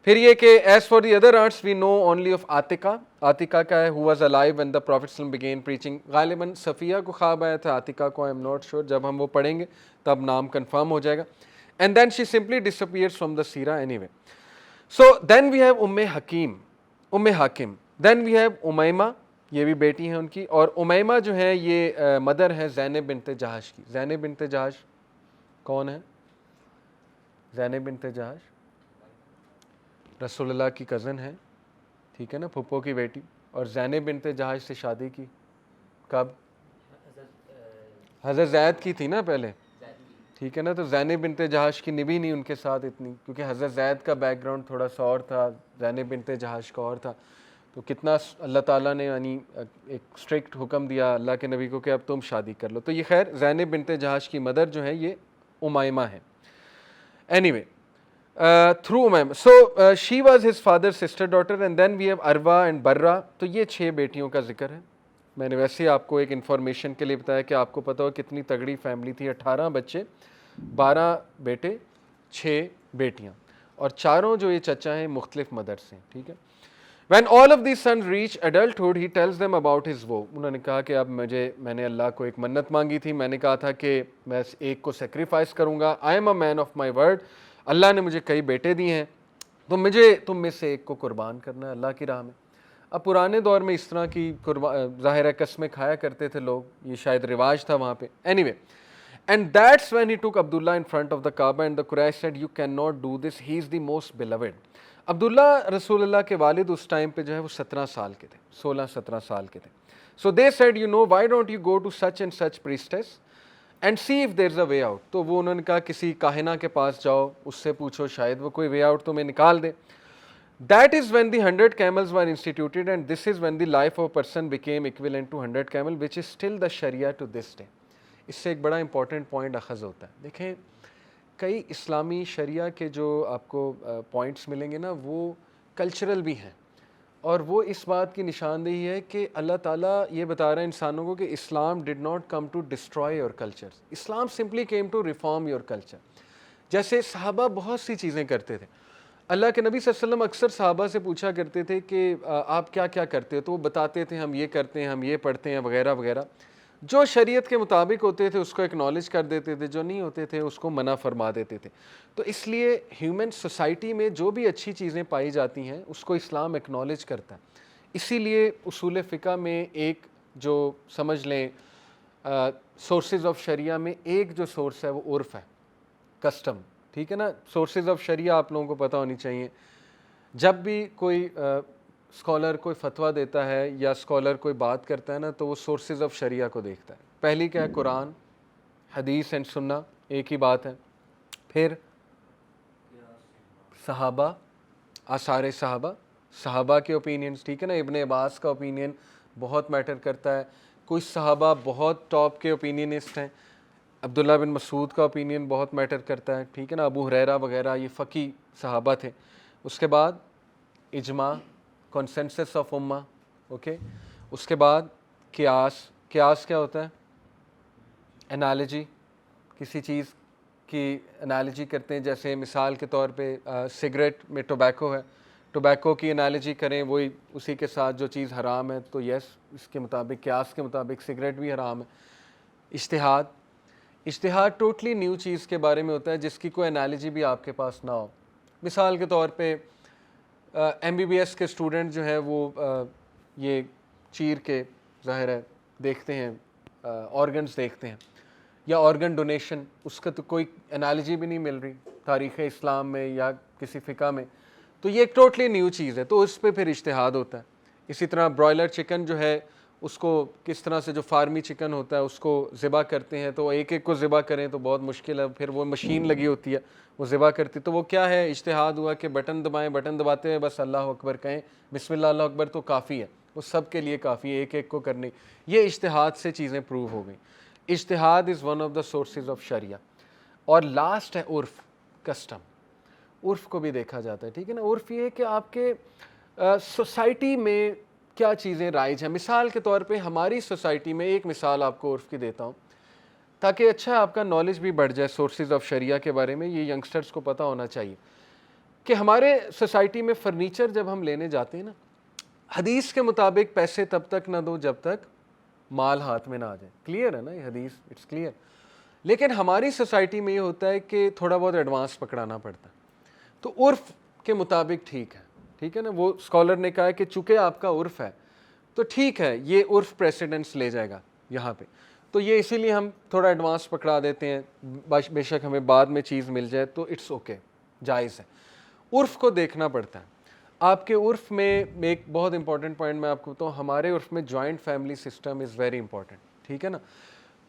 پھر یہ کہ as for the other aunts we know only of Atiqa. Atiqa کا ہے who was alive when the prophet صلی اللہ علیہ وسلم بگین پریچنگ. غالباً صفیہ کو خواب آیا تھا, عاتقہ کو آئی ایم ناٹ شیور, جب ہم وہ پڑھیں گے تب نام کنفرم ہو جائے گا. And then she simply disappears from the seerah. Anyway so then we have Hakim, Hakim. Then we have Umaima, یہ بھی بیٹی ہیں ان کی, اور امیمہ جو ہے یہ مدر ہے زینب بنت جہش کی. زینب بنت جہش کون ہے؟ زینب بنت جہش رسول اللہ کی کزن ہے, ٹھیک ہے نا, پھپھو کی بیٹی. اور زینب بنت جہش سے شادی کی کب؟ حضرت زید کی تھی نا پہلے, ٹھیک ہے نا. تو زینب بنت جہش کی نبھی نہیں ان کے ساتھ اتنی, کیونکہ حضرت زید کا بیک گراؤنڈ تھوڑا سا اور تھا, زینب بنت جہش کا اور تھا. تو کتنا اللہ تعالیٰ نے یعنی ایک اسٹرکٹ حکم دیا اللہ کے نبی کو کہ اب تم شادی کر لو. تو یہ خیر زینب بنت جہش کی مدر جو ہے یہ امیمہ ہے. Any way through Umayma. So she was his father's sister daughter, and then we have Arwa and Barra. تو یہ 6 بیٹیوں کا ذکر ہے. میں نے ویسے آپ کو ایک انفارمیشن کے لیے بتایا کہ آپ کو پتہ ہو کتنی تگڑی فیملی تھی. 18 بچے, 12 بیٹے, 6 بیٹیاں, اور چاروں جو یہ چچا ہیں مختلف مدر سے, ٹھیک ہے. When all of these sons reach adulthood, he tells them about his woe. انہوں نے کہا کہ اب میں نے اللہ کو ایک منت مانگی تھی, میں نے کہا تھا کہ میں ایک کو سیکریفائس کروں گا. I am a man of my word. اللہ نے مجھے کئی بیٹے دیے ہیں, تو مجھے تم میں سے ایک کو قربان کرنا ہے اللہ کی راہ میں. اب پرانے دور میں اس طرح کی ظاہر قسمیں کھایا کرتے تھے لوگ, یہ شاید رواج تھا وہاں پہ. Anyway and that's when he took Abdullah in front of the Kaaba and the Quraysh said you can not do this, he is the most beloved. Abdullah رسول اللہ کے والد اس ٹائم پہ جو ہے وہ 17 سال کے تھے, 16-17 سال کے تھے. So they said you know why don't you go to such and such priests and see if there is a way out. تو وہ انہوں نے کہا کسی کاہنہ کے پاس جاؤ, اس سے پوچھو شاید وہ کوئی وے آؤٹ تمہیں نکال دے. That is when the 100 camels were instituted, and this is when the life of a person became equivalent to 100 camel, which is still the Sharia to this day. اس سے ایک بڑا امپورٹنٹ پوائنٹ اخذ ہوتا ہے. دیکھیں کئی اسلامی شریعہ کے جو آپ کو پوائنٹس ملیں گے نا وہ کلچرل بھی ہیں, اور وہ اس بات کی نشاندہی ہے کہ اللہ تعالیٰ یہ بتا رہا ہے انسانوں کو کہ Islam did not come to destroy your culture, Islam simply came to reform your culture. جیسے صحابہ بہت سی چیزیں کرتے تھے, اللہ کے نبی صلی اللہ علیہ وسلم اکثر صحابہ سے پوچھا کرتے تھے کہ آپ کیا کیا کرتے ہو, تو وہ بتاتے تھے ہم یہ کرتے ہیں, ہم یہ پڑھتے ہیں وغیرہ وغیرہ. جو شریعت کے مطابق ہوتے تھے اس کو اکنالج کر دیتے تھے, جو نہیں ہوتے تھے اس کو منع فرما دیتے تھے. تو اس لیے ہیومن سوسائٹی میں جو بھی اچھی چیزیں پائی جاتی ہیں اس کو اسلام اکنالج کرتا ہے. اسی لیے اصول فقہ میں ایک جو سمجھ لیں سورسز آف شریعہ میں ایک جو سورس ہے وہ عرف ہے, کسٹم, ٹھیک ہے نا. سورسز آف شریعہ آپ لوگوں کو پتہ ہونی چاہیے. جب بھی کوئی اسکالر کوئی فتویٰ دیتا ہے یا اسکالر کوئی بات کرتا ہے نا تو وہ سورسز آف شریعہ کو دیکھتا ہے. پہلی کیا ہے, قرآن, حدیث اینڈ سنہ, ایک ہی بات ہے. پھر صحابہ, آثار صحابہ, صحابہ کے اوپینینز, ٹھیک ہے نا. ابن عباس کا اوپینین بہت میٹر کرتا ہے. کچھ صحابہ بہت ٹاپ کے اوپینینسٹ ہیں, عبداللہ بن مسعود کا اوپینین بہت میٹر کرتا ہے, ٹھیک ہے نا. ابو ہریرہ وغیرہ یہ فقی صحابہ تھے. اس کے بعد اجماع, کنسنسس آف امہ, اوکے. اس کے بعد قیاس, قیاس کیا ہوتا ہے؟ انالوجی, کسی چیز کی انالوجی کرتے ہیں. جیسے مثال کے طور پہ سگریٹ میں ٹوبیکو ہے, ٹوبیکو کی انالوجی کریں وہی اسی کے ساتھ جو چیز حرام ہے تو یس اس کے مطابق قیاس کے مطابق سگریٹ بھی حرام ہے. اجتہاد, اجتہاد ٹوٹلی نیو چیز کے بارے میں ہوتا ہے جس کی کوئی انالوجی بھی آپ کے پاس نہ ہو. مثال کے طور پہ ایم بی بی ایس کے اسٹوڈنٹ جو ہے وہ یہ چیر کے ظاہر ہے دیکھتے ہیں, آرگنز دیکھتے ہیں, یا آرگن ڈونیشن, اس کا تو کوئی انالوجی بھی نہیں مل رہی تاریخ اسلام میں یا کسی فقہ میں, تو یہ ایک ٹوٹلی نیو چیز ہے, تو اس پہ پھر اجتہاد ہوتا ہے. اسی طرح برائلر چکن جو ہے اس کو کس طرح سے جو فارمی چکن ہوتا ہے اس کو ذبح کرتے ہیں، تو ایک ایک کو ذبح کریں تو بہت مشکل ہے، پھر وہ مشین لگی ہوتی ہے وہ ذبح کرتی، تو وہ کیا ہے اجتہاد ہوا کہ بٹن دبائیں، بٹن دباتے ہوئے بس اللہ اکبر کہیں، بسم اللہ اللہ اکبر تو کافی ہے، وہ سب کے لیے کافی ہے، ایک ایک کو کرنی، یہ اجتہاد سے چیزیں پروو ہو گئیں۔ اجتہاد is one of the sources of شریعہ۔ اور لاسٹ ہے عرف، کسٹم، عرف کو بھی دیکھا جاتا ہے، ٹھیک ہے نا۔ عرف یہ ہے کہ آپ کے سوسائٹی میں کیا چیزیں رائج ہیں۔ مثال کے طور پہ ہماری سوسائٹی میں، ایک مثال آپ کو عرف کی دیتا ہوں تاکہ اچھا آپ کا نالج بھی بڑھ جائے سورسز آف شریعہ کے بارے میں، یہ ینگسٹرز کو پتہ ہونا چاہیے کہ ہمارے سوسائٹی میں فرنیچر جب ہم لینے جاتے ہیں نا، حدیث کے مطابق پیسے تب تک نہ دو جب تک مال ہاتھ میں نہ آ جائے، کلیئر ہے نا یہ حدیث، اٹس کلیئر۔ لیکن ہماری سوسائٹی میں یہ ہوتا ہے کہ تھوڑا بہت ایڈوانس پکڑانا پڑتا ہے، تو عرف کے مطابق ٹھیک ہے نا، وہ اسکالر نے کہا ہے کہ چونکہ آپ کا عرف ہے تو ٹھیک ہے، یہ عرف پریسیڈنس لے جائے گا یہاں پہ، تو یہ اسی لیے ہم تھوڑا ایڈوانس پکڑا دیتے ہیں، بے شک ہمیں بعد میں چیز مل جائے تو اٹس اوکے، جائز ہے۔ عرف کو دیکھنا پڑتا ہے۔ آپ کے عرف میں ایک بہت امپورٹنٹ پوائنٹ میں آپ کو بتاؤں، ہمارے عرف میں joint family system is very important, ٹھیک ہے نا۔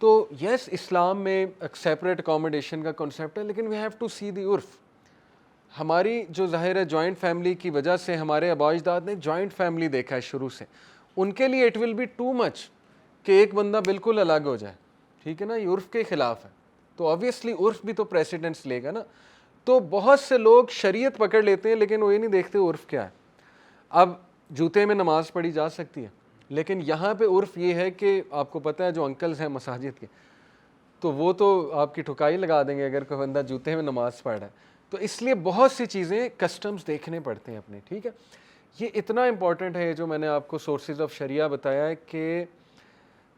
تو یس اسلام میں سیپریٹ اکاموڈیشن کا کنسیپٹ ہے، لیکن وی ہیو ٹو سی دی عرف۔ ہماری جو ظاہر ہے جوائنٹ فیملی کی وجہ سے ہمارے آباء اجداد نے جوائنٹ فیملی دیکھا ہے شروع سے، ان کے لیے it will be too much کہ ایک بندہ بالکل الگ ہو جائے، ٹھیک ہے نا، یہ عرف کے خلاف ہے، تو آبویسلی عرف بھی تو پریسیڈنس لے گا نا۔ تو بہت سے لوگ شریعت پکڑ لیتے ہیں لیکن وہ یہ نہیں دیکھتے عرف کیا ہے۔ اب جوتے میں نماز پڑھی جا سکتی ہے، لیکن یہاں پہ عرف یہ ہے کہ آپ کو پتہ ہے جو انکلز ہیں مساجد کے، تو وہ تو آپ کی ٹھکائی لگا دیں گے اگر کوئی بندہ جوتے میں نماز پڑھ رہا ہے، تو اس لیے بہت سی چیزیں کسٹمز دیکھنے پڑتے ہیں اپنے، ٹھیک ہے۔ یہ اتنا امپورٹنٹ ہے جو میں نے آپ کو سورسز آف شریعہ بتایا ہے کہ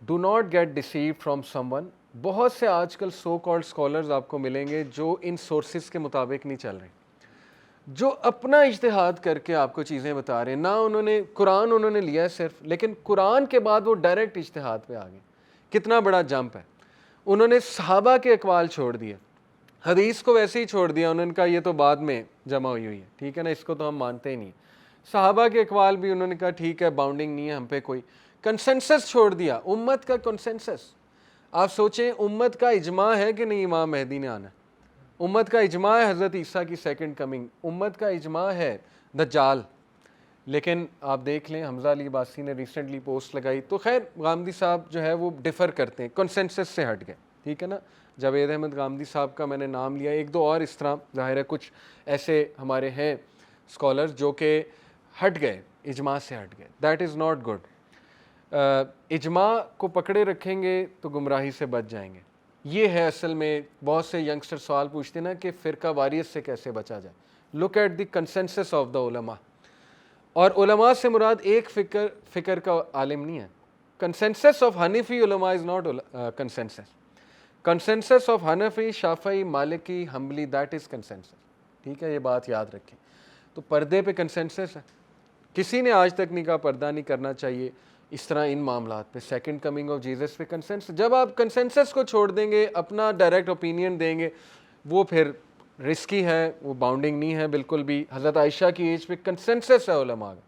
do not get deceive from someone. بہت سے آج کل سو کالڈ اسکالرز آپ کو ملیں گے جو ان سورسز کے مطابق نہیں چل رہے، جو اپنا اجتہاد کر کے آپ کو چیزیں بتا رہے ہیں، نہ انہوں نے قرآن انہوں نے لیا ہے صرف، لیکن قرآن کے بعد وہ ڈائریکٹ اجتہاد پہ آ گئے۔ کتنا بڑا جمپ ہے، انہوں نے صحابہ کے اقوال چھوڑ دیے، حدیث کو ویسے ہی چھوڑ دیا، انہوں نے کہا یہ تو بعد میں جمع ہوئی ہے، ٹھیک ہے نا، اس کو تو ہم مانتے ہی نہیں۔ صحابہ کے اقوال بھی انہوں نے کہا ٹھیک ہے، باؤنڈنگ نہیں ہے ہم پہ کوئی، کنسنسس چھوڑ دیا، امت کا کنسنسس۔ آپ سوچیں امت کا اجماع ہے کہ نہیں امام مہدی نے آنا ہے، امت کا اجماع ہے حضرت عیسیٰ کی سیکنڈ کمنگ، امت کا اجماع ہے دجال، لیکن آپ دیکھ لیں حمزہ علی عباسی نے ریسنٹلی پوسٹ لگائی، تو خیر غامدی صاحب جو ہے وہ ڈیفر کرتے ہیں، کنسنسس سے ہٹ گئے، ٹھیک ہے نا۔ جاوید احمد غامدی صاحب کا میں نے نام لیا، ایک دو اور اس طرح ظاہر ہے کچھ ایسے ہمارے ہیں اسکالرز جو کہ ہٹ گئے، اجماع سے ہٹ گئے، دیٹ از ناٹ گڈ۔ اجماع کو پکڑے رکھیں گے تو گمراہی سے بچ جائیں گے۔ یہ ہے اصل میں، بہت سے ینگسٹر سوال پوچھتے ہیں نا کہ فرقہ واریت سے کیسے بچا جائے۔ Look at the consensus of the علماء، اور علماء سے مراد ایک فکر کا عالم نہیں ہے۔ کنسنسس آف حنفی علماء is not consensus, consensus of Hanafi, Shafi'i, Maliki, Hanbali, that is consensus, ٹھیک ہے، یہ بات یاد رکھیں۔ تو پردے پہ کنسنسس ہے، کسی نے آج تک نہیں کہا پردہ نہیں کرنا چاہیے، اس طرح ان معاملات پہ سیکنڈ کمنگ آف جیزس پہ کنسنسس۔ جب آپ کنسنسس کو چھوڑ دیں گے، اپنا ڈائریکٹ اوپینین دیں گے، وہ پھر رسکی ہے، وہ باؤنڈنگ نہیں ہے بالکل بھی۔ حضرت عائشہ کی ایج پہ کنسنسس ہے علماء کا،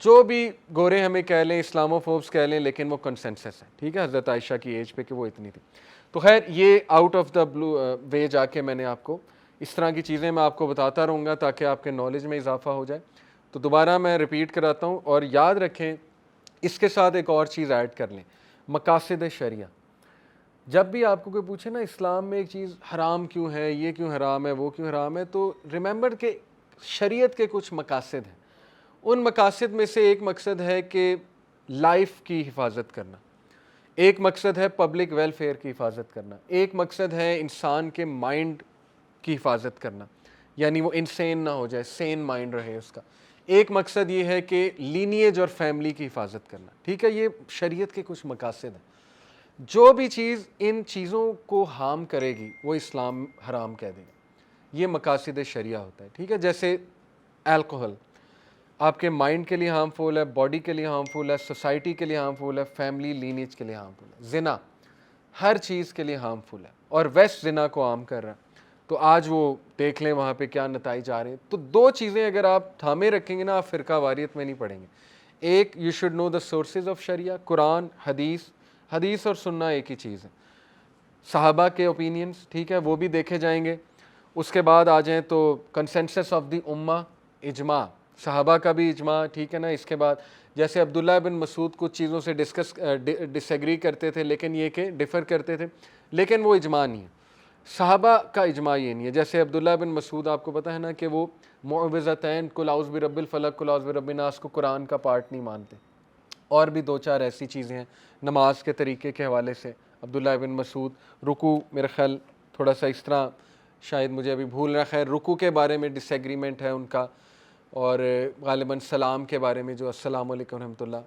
جو بھی گورے ہمیں کہہ لیں، اسلاموفوبس کہہ لیں، لیکن وہ کنسنسس ہے، ٹھیک ہے، حضرت عائشہ کی ایج پہ کہ وہ اتنی تھی۔ تو خیر یہ آؤٹ آف دا بلو وے جا کے میں نے آپ کو اس طرح کی چیزیں میں آپ کو بتاتا رہوں گا تاکہ آپ کے نالج میں اضافہ ہو جائے۔ تو دوبارہ میں ریپیٹ کراتا ہوں، اور یاد رکھیں اس کے ساتھ ایک اور چیز ایڈ کر لیں، مقاصد شریعہ۔ جب بھی آپ کو کوئی پوچھے نا اسلام میں ایک چیز حرام کیوں ہے، یہ کیوں حرام ہے، وہ کیوں حرام ہے، تو ریممبر کہ شریعت کے کچھ مقاصد ہیں۔ ان مقاصد میں سے ایک مقصد ہے کہ لائف کی حفاظت کرنا، ایک مقصد ہے پبلک ویلفیئر کی حفاظت کرنا، ایک مقصد ہے انسان کے مائنڈ کی حفاظت کرنا، یعنی وہ انسین نہ ہو جائے، سین مائنڈ رہے اس کا۔ ایک مقصد یہ ہے کہ لینیج اور فیملی کی حفاظت کرنا، ٹھیک ہے، یہ شریعت کے کچھ مقاصد ہیں۔ جو بھی چیز ان چیزوں کو ہارم کرے گی وہ اسلام حرام کہہ دے گا، یہ مقاصد شریعہ ہوتا ہے، ٹھیک ہے۔ جیسے الکوہل آپ کے مائنڈ کے لیے ہارمفل ہے، باڈی کے لیے ہارمفل ہے، سوسائٹی کے لیے ہارمفل ہے، فیملی لینیج کے لیے ہارمفل ہے۔ زنا ہر چیز کے لیے ہارمفل ہے، اور ویسٹ زنا کو عام کر رہا ہے، تو آج وہ دیکھ لیں وہاں پہ کیا نتائج آ رہے ہیں۔ تو دو چیزیں اگر آپ تھامے رکھیں گے نا، آپ فرقہ واریت میں نہیں پڑیں گے۔ ایک you should know the sources of شریعہ, قرآن, حدیث اور سننا ایک ہی چیز ہے. صحابہ کے اوپینینس, ٹھیک ہے, وہ بھی دیکھے جائیں گے. اس کے بعد آ جائیں تو کنسنسس آف دی امہ, اجماع, صحابہ کا بھی اجماع, ٹھیک ہے نا. اس کے بعد جیسے عبداللہ بن مسعود کچھ چیزوں سے ڈس ایگری کرتے تھے, لیکن یہ کہ ڈفر کرتے تھے, لیکن وہ اجماع نہیں ہے. صحابہ کا اجماع یہ نہیں ہے. جیسے عبداللہ بن مسعود آپ کو پتہ ہے نا کہ وہ معوذتین قل اعوذ برب الفلق قل اعوذ برب الناس کو قرآن کا پارٹ نہیں مانتے. اور بھی دو چار ایسی چیزیں ہیں نماز کے طریقے کے حوالے سے. عبداللہ بن مسعود رکوع, میرا خیال تھوڑا سا اس طرح, شاید مجھے ابھی بھول رہا, خیر رکوع کے بارے میں ڈس ایگریمنٹ ہے ان کا, اور غالباً سلام کے بارے میں جو السلام علیکم ورحمۃ اللہ,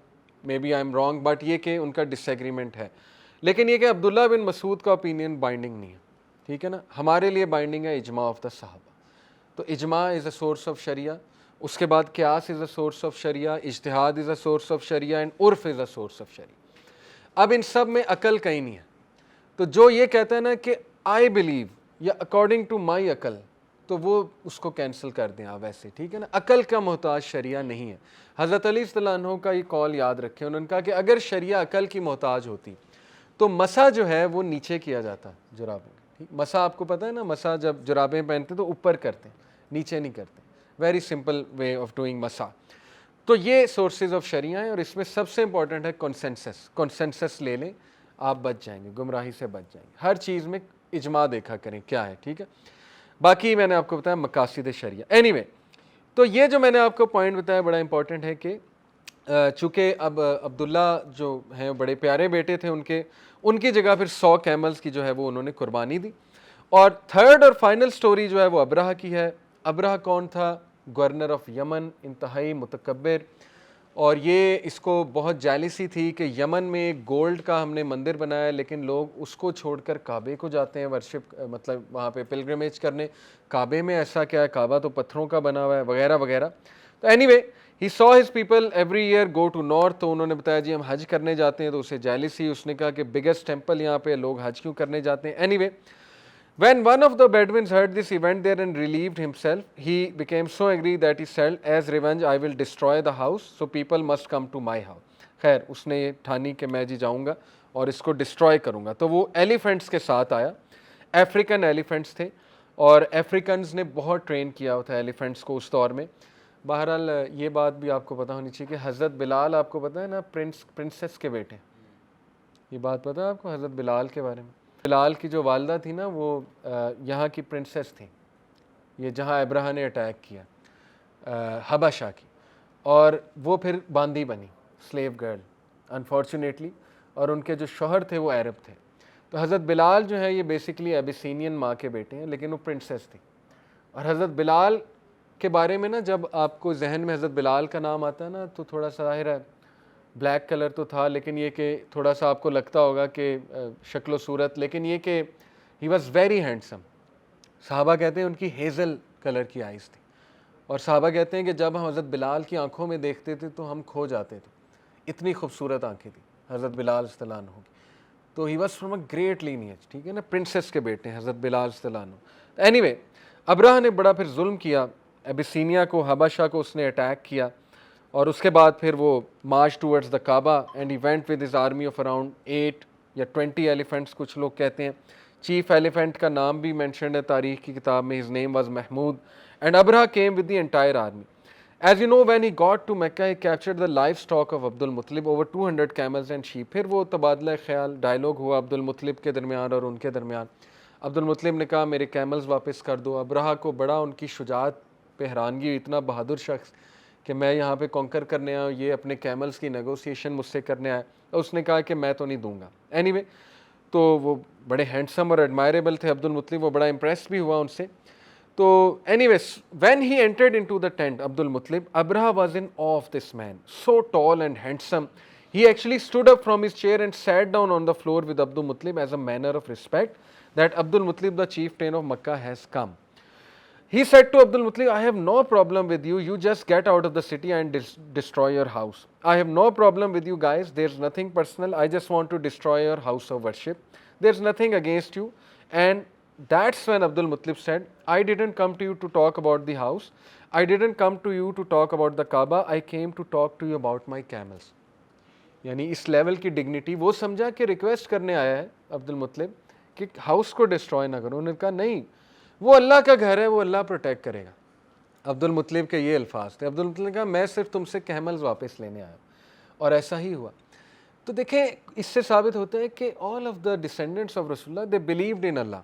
maybe I am wrong, but یہ کہ ان کا ڈس ایگریمنٹ ہے. لیکن یہ کہ عبداللہ بن مسعود کا اوپینین بائنڈنگ نہیں ہے, ٹھیک ہے نا. ہمارے لیے بائنڈنگ ہے اجماع آف دا صحابہ. تو اجماع از اے سورس آف شریعہ. اس کے بعد قیاس از اے سورس آف شریعہ, اجتہاد از a source of Shariah, and عرف از اے سورس آف شریعہ. اب ان سب میں عقل کہیں نہیں ہے. تو جو یہ کہتا ہے نا کہ آئی بلیو یا اکارڈنگ ٹو مائی عقل, تو وہ اس کو کینسل کر دیں آپ ویسے, ٹھیک ہے نا. عقل کا محتاج شریعہ نہیں ہے. حضرت علی صلی اللہ عنہ کا یہ قول یاد رکھیں, انہوں نے کہا کہ اگر شریعہ عقل کی محتاج ہوتی تو مسح جو ہے وہ نیچے کیا جاتا جرابوں کے. مسح آپ کو پتہ ہے نا, مسح جب جرابیں پہنتے تو اوپر کرتے ہیں, نیچے نہیں کرتے. Very simple way of doing مسح. تو یہ سورسز آف شریعہ ہیں, اور اس میں سب سے امپورٹنٹ ہے کنسنسس. کنسنسس لے لیں, آپ بچ جائیں گے, گمراہی سے بچ جائیں گے. ہر چیز میں اجماع دیکھا کریں کیا ہے, ٹھیک ہے. باقی میں نے آپ کو بتایا مقاصد شریعہ. اینی وے, تو یہ جو میں نے آپ کو پوائنٹ بتایا بڑا امپورٹنٹ ہے کہ چونکہ اب عبداللہ جو ہیں بڑے پیارے بیٹے تھے ان کی جگہ پھر 100 کیملز کی جو ہے وہ انہوں نے قربانی دی. اور تھرڈ اور فائنل سٹوری جو ہے وہ ابرہہ کی ہے. ابرہہ کون تھا؟ گورنر آف یمن, انتہائی متکبر, اور یہ اس کو بہت جیلسی تھی کہ یمن میں ایک گولڈ کا ہم نے مندر بنایا, لیکن لوگ اس کو چھوڑ کر کعبے کو جاتے ہیں ورشپ, مطلب وہاں پہ پلگرمیج کرنے. کعبے میں ایسا کیا ہے, کعبہ تو پتھروں کا بنا ہوا ہے, وغیرہ وغیرہ. تو anyway he so his people every year go to north. تو انہوں نے بتایا جی ہم حج کرنے جاتے ہیں, تو اسے جیلسی, اس نے کہا کہ بگیسٹ ٹیمپل یہاں پہ, لوگ حج کیوں کرنے جاتے ہیں. Any way when one of the Bedouins heard this event there and relieved himself, he became so angry that he said, as revenge I will destroy the house, so people must come to my house. خیر اس نے یہ ٹھانی کہ میں جی جاؤں گا اور اس کو destroy کروں گا. تو وہ ایلیفینٹس کے ساتھ آیا, افریقن ایلیفینٹس تھے, اور افریقنز نے بہت ٹرین کیا تھا ایلیفینٹس کو اس دور میں. بہرحال یہ بات بھی آپ کو پتہ ہونی چاہیے کہ حضرت بلال آپ کو پتہ ہے نا, پرنسس کے بیٹے, یہ بات پتہ ہے آپ کو حضرت بلال کے بارے میں؟ بلال کی جو والدہ تھی نا وہ یہاں کی پرنسس تھیں, یہ جہاں ابرہہ نے اٹیک کیا, حبشہ کی, اور وہ پھر باندی بنی, سلیو گرل انفارچونیٹلی, اور ان کے جو شوہر تھے وہ عرب تھے. تو حضرت بلال جو ہے یہ بیسکلی ایبیسینین ماں کے بیٹے ہیں, لیکن وہ پرنسس تھی. اور حضرت بلال کے بارے میں نا جب آپ کو ذہن میں حضرت بلال کا نام آتا ہے نا تو تھوڑا سا ظاہر ہے بلیک کلر تو تھا, لیکن یہ کہ تھوڑا سا آپ کو لگتا ہوگا کہ شکل و صورت, لیکن یہ کہ ہی واز ویری ہینڈسم. صحابہ کہتے ہیں ان کی ہیزل کلر کی آئیز تھی, اور صحابہ کہتے ہیں کہ جب ہم حضرت بلال کی آنکھوں میں دیکھتے تھے تو ہم کھو جاتے تھے, اتنی خوبصورت آنکھیں تھیں حضرت بلال رضی اللہ عنہ کی. تو he was from a great lineage, ٹھیک ہے نا, پرنسس کے بیٹے ہیں حضرت بلال رضی اللہ عنہ. اینی وے ابرہہ نے بڑا پھر ظلم کیا, ابیسینیا کو, حبشہ کو اس نے اٹیک کیا, اور اس کے بعد پھر وہ March towards the Kaaba, and he went with his army of around 8 یا 20 ایلیفینٹس کچھ لوگ کہتے ہیں. چیف ایلیفینٹ کا نام بھی مینشنڈ ہے تاریخ کی کتاب میں, his name was Mahmud, and Abraha came with the entire army. As you know, when he got to Mecca, he captured the livestock of Abdul Muttalib, over 200 camels and sheep. پھر وہ تبادلہ خیال dialogue ہوا عبد المطلب کے درمیان اور ان کے درمیان. عبد المطلب نے کہا میرے کیملز واپس کر دو. ابرہہ کو بڑا ان کی شجاعت پہ حیرانگی ہوئی, اتنا بہادر شخص کہ میں یہاں پہ کانکر کرنے آیا ہوں, یہ اپنے کیملز کی نیگوسیشن مجھ سے کرنے آیا. اس نے کہا کہ میں تو نہیں دوں گا. اینی وے تو وہ بڑے ہینڈسم اور ایڈمائریبل تھے عبد المطلب, وہ بڑا امپریس بھی ہوا ان سے. تو anyways when he entered into the tent Abdul Muttalib, Abraha was in awe of this man, so tall and handsome. He actually stood up from his chair and sat down on the floor with Abdul Muttalib as a manner of respect that Abdul Muttalib, the chieftain of Makkah, has come. He said to Abdul Muttalib, I have no problem with you, you just get out of the city and destroy your house. I have no problem with you guys, there's nothing personal, I just want to destroy your house of worship. There's nothing against you, and that's when Abdul Muttalib said, I didn't come to you to talk about the house. I didn't come to you to talk about the Kaaba. I came to talk to you about my camels. یعنی اس level کی dignity وہ سمجھا کہ request کرنے آیا ہے عبد المطلب کہ house کو ڈسٹروائے نہ کرو. انہوں نے کہا نہیں, وہ اللہ کا گھر ہے, وہ اللہ پروٹیکٹ کرے گا. عبد المطلب کے یہ الفاظ تھے. عبد المطلب نے کہا میں صرف تم سے کیملز واپس لینے آیا, اور ایسا ہی ہوا. تو دیکھیں اس سے ثابت ہوتا ہے کہ آل آف دا ڈسینڈنٹس آف رسول اللہ دے بلیوڈ ان اللہ.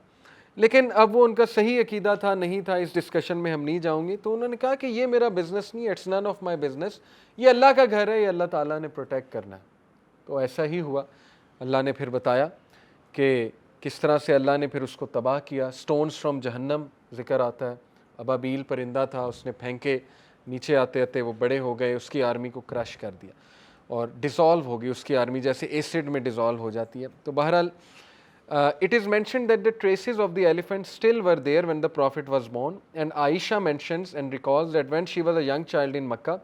لیکن اب وہ ان کا صحیح عقیدہ تھا نہیں تھا, اس ڈسکشن میں ہم نہیں جاؤں گی. تو انہوں نے کہا کہ یہ میرا بزنس نہیں, it's none of my business, یہ اللہ کا گھر ہے, یہ اللہ تعالیٰ نے پروٹیکٹ کرنا ہے. تو ایسا ہی ہوا. اللہ نے پھر بتایا کہ کس طرح سے اللہ نے پھر اس کو تباہ کیا. سٹونز فرام جہنم ذکر آتا ہے. ابابیل پرندہ تھا, اس نے پھینکے, نیچے آتے آتے وہ بڑے ہو گئے, اس کی آرمی کو کرش کر دیا اور ڈیزالو ہو گئی اس کی آرمی, جیسے ایسڈ میں ڈیزالو ہو جاتی ہے. تو بہرحال it is mentioned that the traces of the elephant still were there when the Prophet was born, and Aisha mentions and recalls that when she was a young child in Makkah,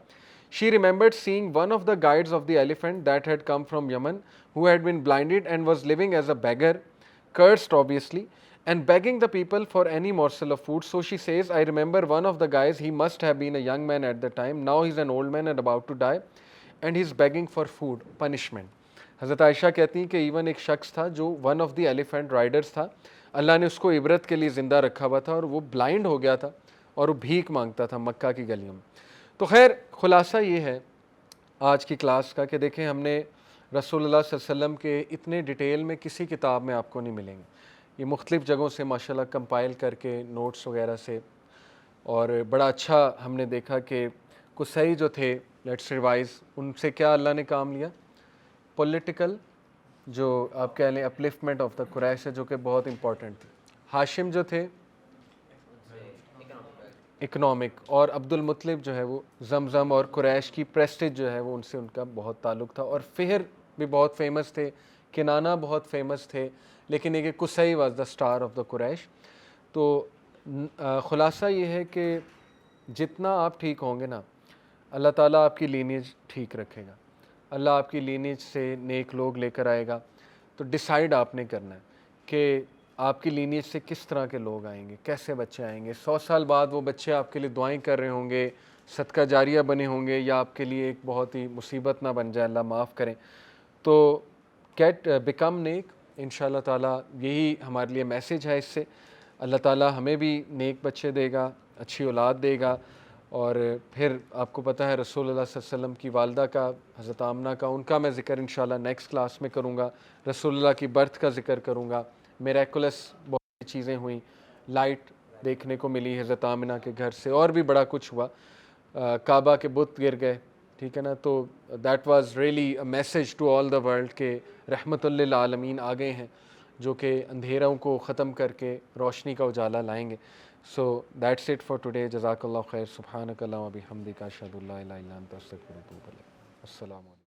she remembered seeing one of the guides of the elephant that had come from Yemen, who had been blinded and was living as a beggar, cursed obviously, and begging the people for any morsel of food. So she says, I remember one of the guys, he must have been a young man at the time, now he's an old man and about to die, and he's begging for food, punishment. حضرت عائشہ کہتی ہیں کہ even ایک شخص تھا جو one of the elephant riders تھا, اللہ نے اس کو عبرت کے لیے زندہ رکھا ہوا تھا, اور وہ بلائنڈ ہو گیا تھا اور وہ بھیک مانگتا تھا مکہ کی گلیوں میں. تو خیر خلاصہ یہ ہے آج کی کلاس کا کہ دیکھیں ہم نے رسول اللہ صلی اللہ علیہ وسلم کے اتنے ڈیٹیل میں کسی کتاب میں آپ کو نہیں ملیں گے. یہ مختلف جگہوں سے ماشاءاللہ کمپائل کر کے نوٹس وغیرہ سے, اور بڑا اچھا ہم نے دیکھا کہ قصی جو تھے لیٹس ریوائز, ان سے کیا اللہ نے کام لیا, پولیٹیکل جو آپ کہہ لیں اپلفٹمنٹ آف دا قریش ہے جو کہ بہت امپورٹنٹ تھی. ہاشم جو تھے اکنامک, اور عبد المطلب جو ہے وہ زمزم اور قریش کی پریسٹیج جو ہے وہ ان سے ان کا بہت تعلق تھا. اور فہر بھی بہت فیمس تھے, کنانہ بہت فیمس تھے, لیکن ایک Qusai was the star of the Quraysh. تو خلاصہ یہ ہے کہ جتنا آپ ٹھیک ہوں گے نا, اللہ تعالیٰ آپ کی لینیج ٹھیک رکھے گا, اللہ آپ کی لینیج سے نیک لوگ لے کر آئے گا. تو ڈیسائیڈ آپ نے کرنا ہے کہ آپ کی لینیج سے کس طرح کے لوگ آئیں گے, کیسے بچے آئیں گے. 100 سال بعد وہ بچے آپ کے لیے دعائیں کر رہے ہوں گے, صدقہ جاریہ بنے ہوں گے, یا آپ کے لیے ایک بہت ہی مصیبت نہ بن جائے, اللہ معاف کریں. تو بیکم نیک انشاءاللہ تعالیٰ, یہی ہمارے لیے میسیج ہے. اس سے اللہ تعالیٰ ہمیں بھی نیک بچے دے گا, اچھی اولاد دے گا. اور پھر آپ کو پتہ ہے رسول اللہ صلی اللہ علیہ وسلم کی والدہ کا, حضرت آمنہ کا, ان کا میں ذکر انشاءاللہ نیکسٹ کلاس میں کروں گا. رسول اللہ کی برتھ کا ذکر کروں گا. میریکولس بہت سی چیزیں ہوئیں, لائٹ دیکھنے کو ملی حضرت آمنہ کے گھر سے, اور بھی بڑا کچھ ہوا. کعبہ کے بت گر گئے, ٹھیک ہے نا. تو that was really a message to all the world کہ رحمت للعالمین آ گئے ہیں, جو کہ اندھیروں کو ختم کر کے روشنی کا اجالا لائیں گے. So that's it for today. Jazakallah khair. Subhanakallah wa bihamdika ashhadu an la ilaha illa anta astaghfiruka wa atubu ilayk. Assalamu alaikum.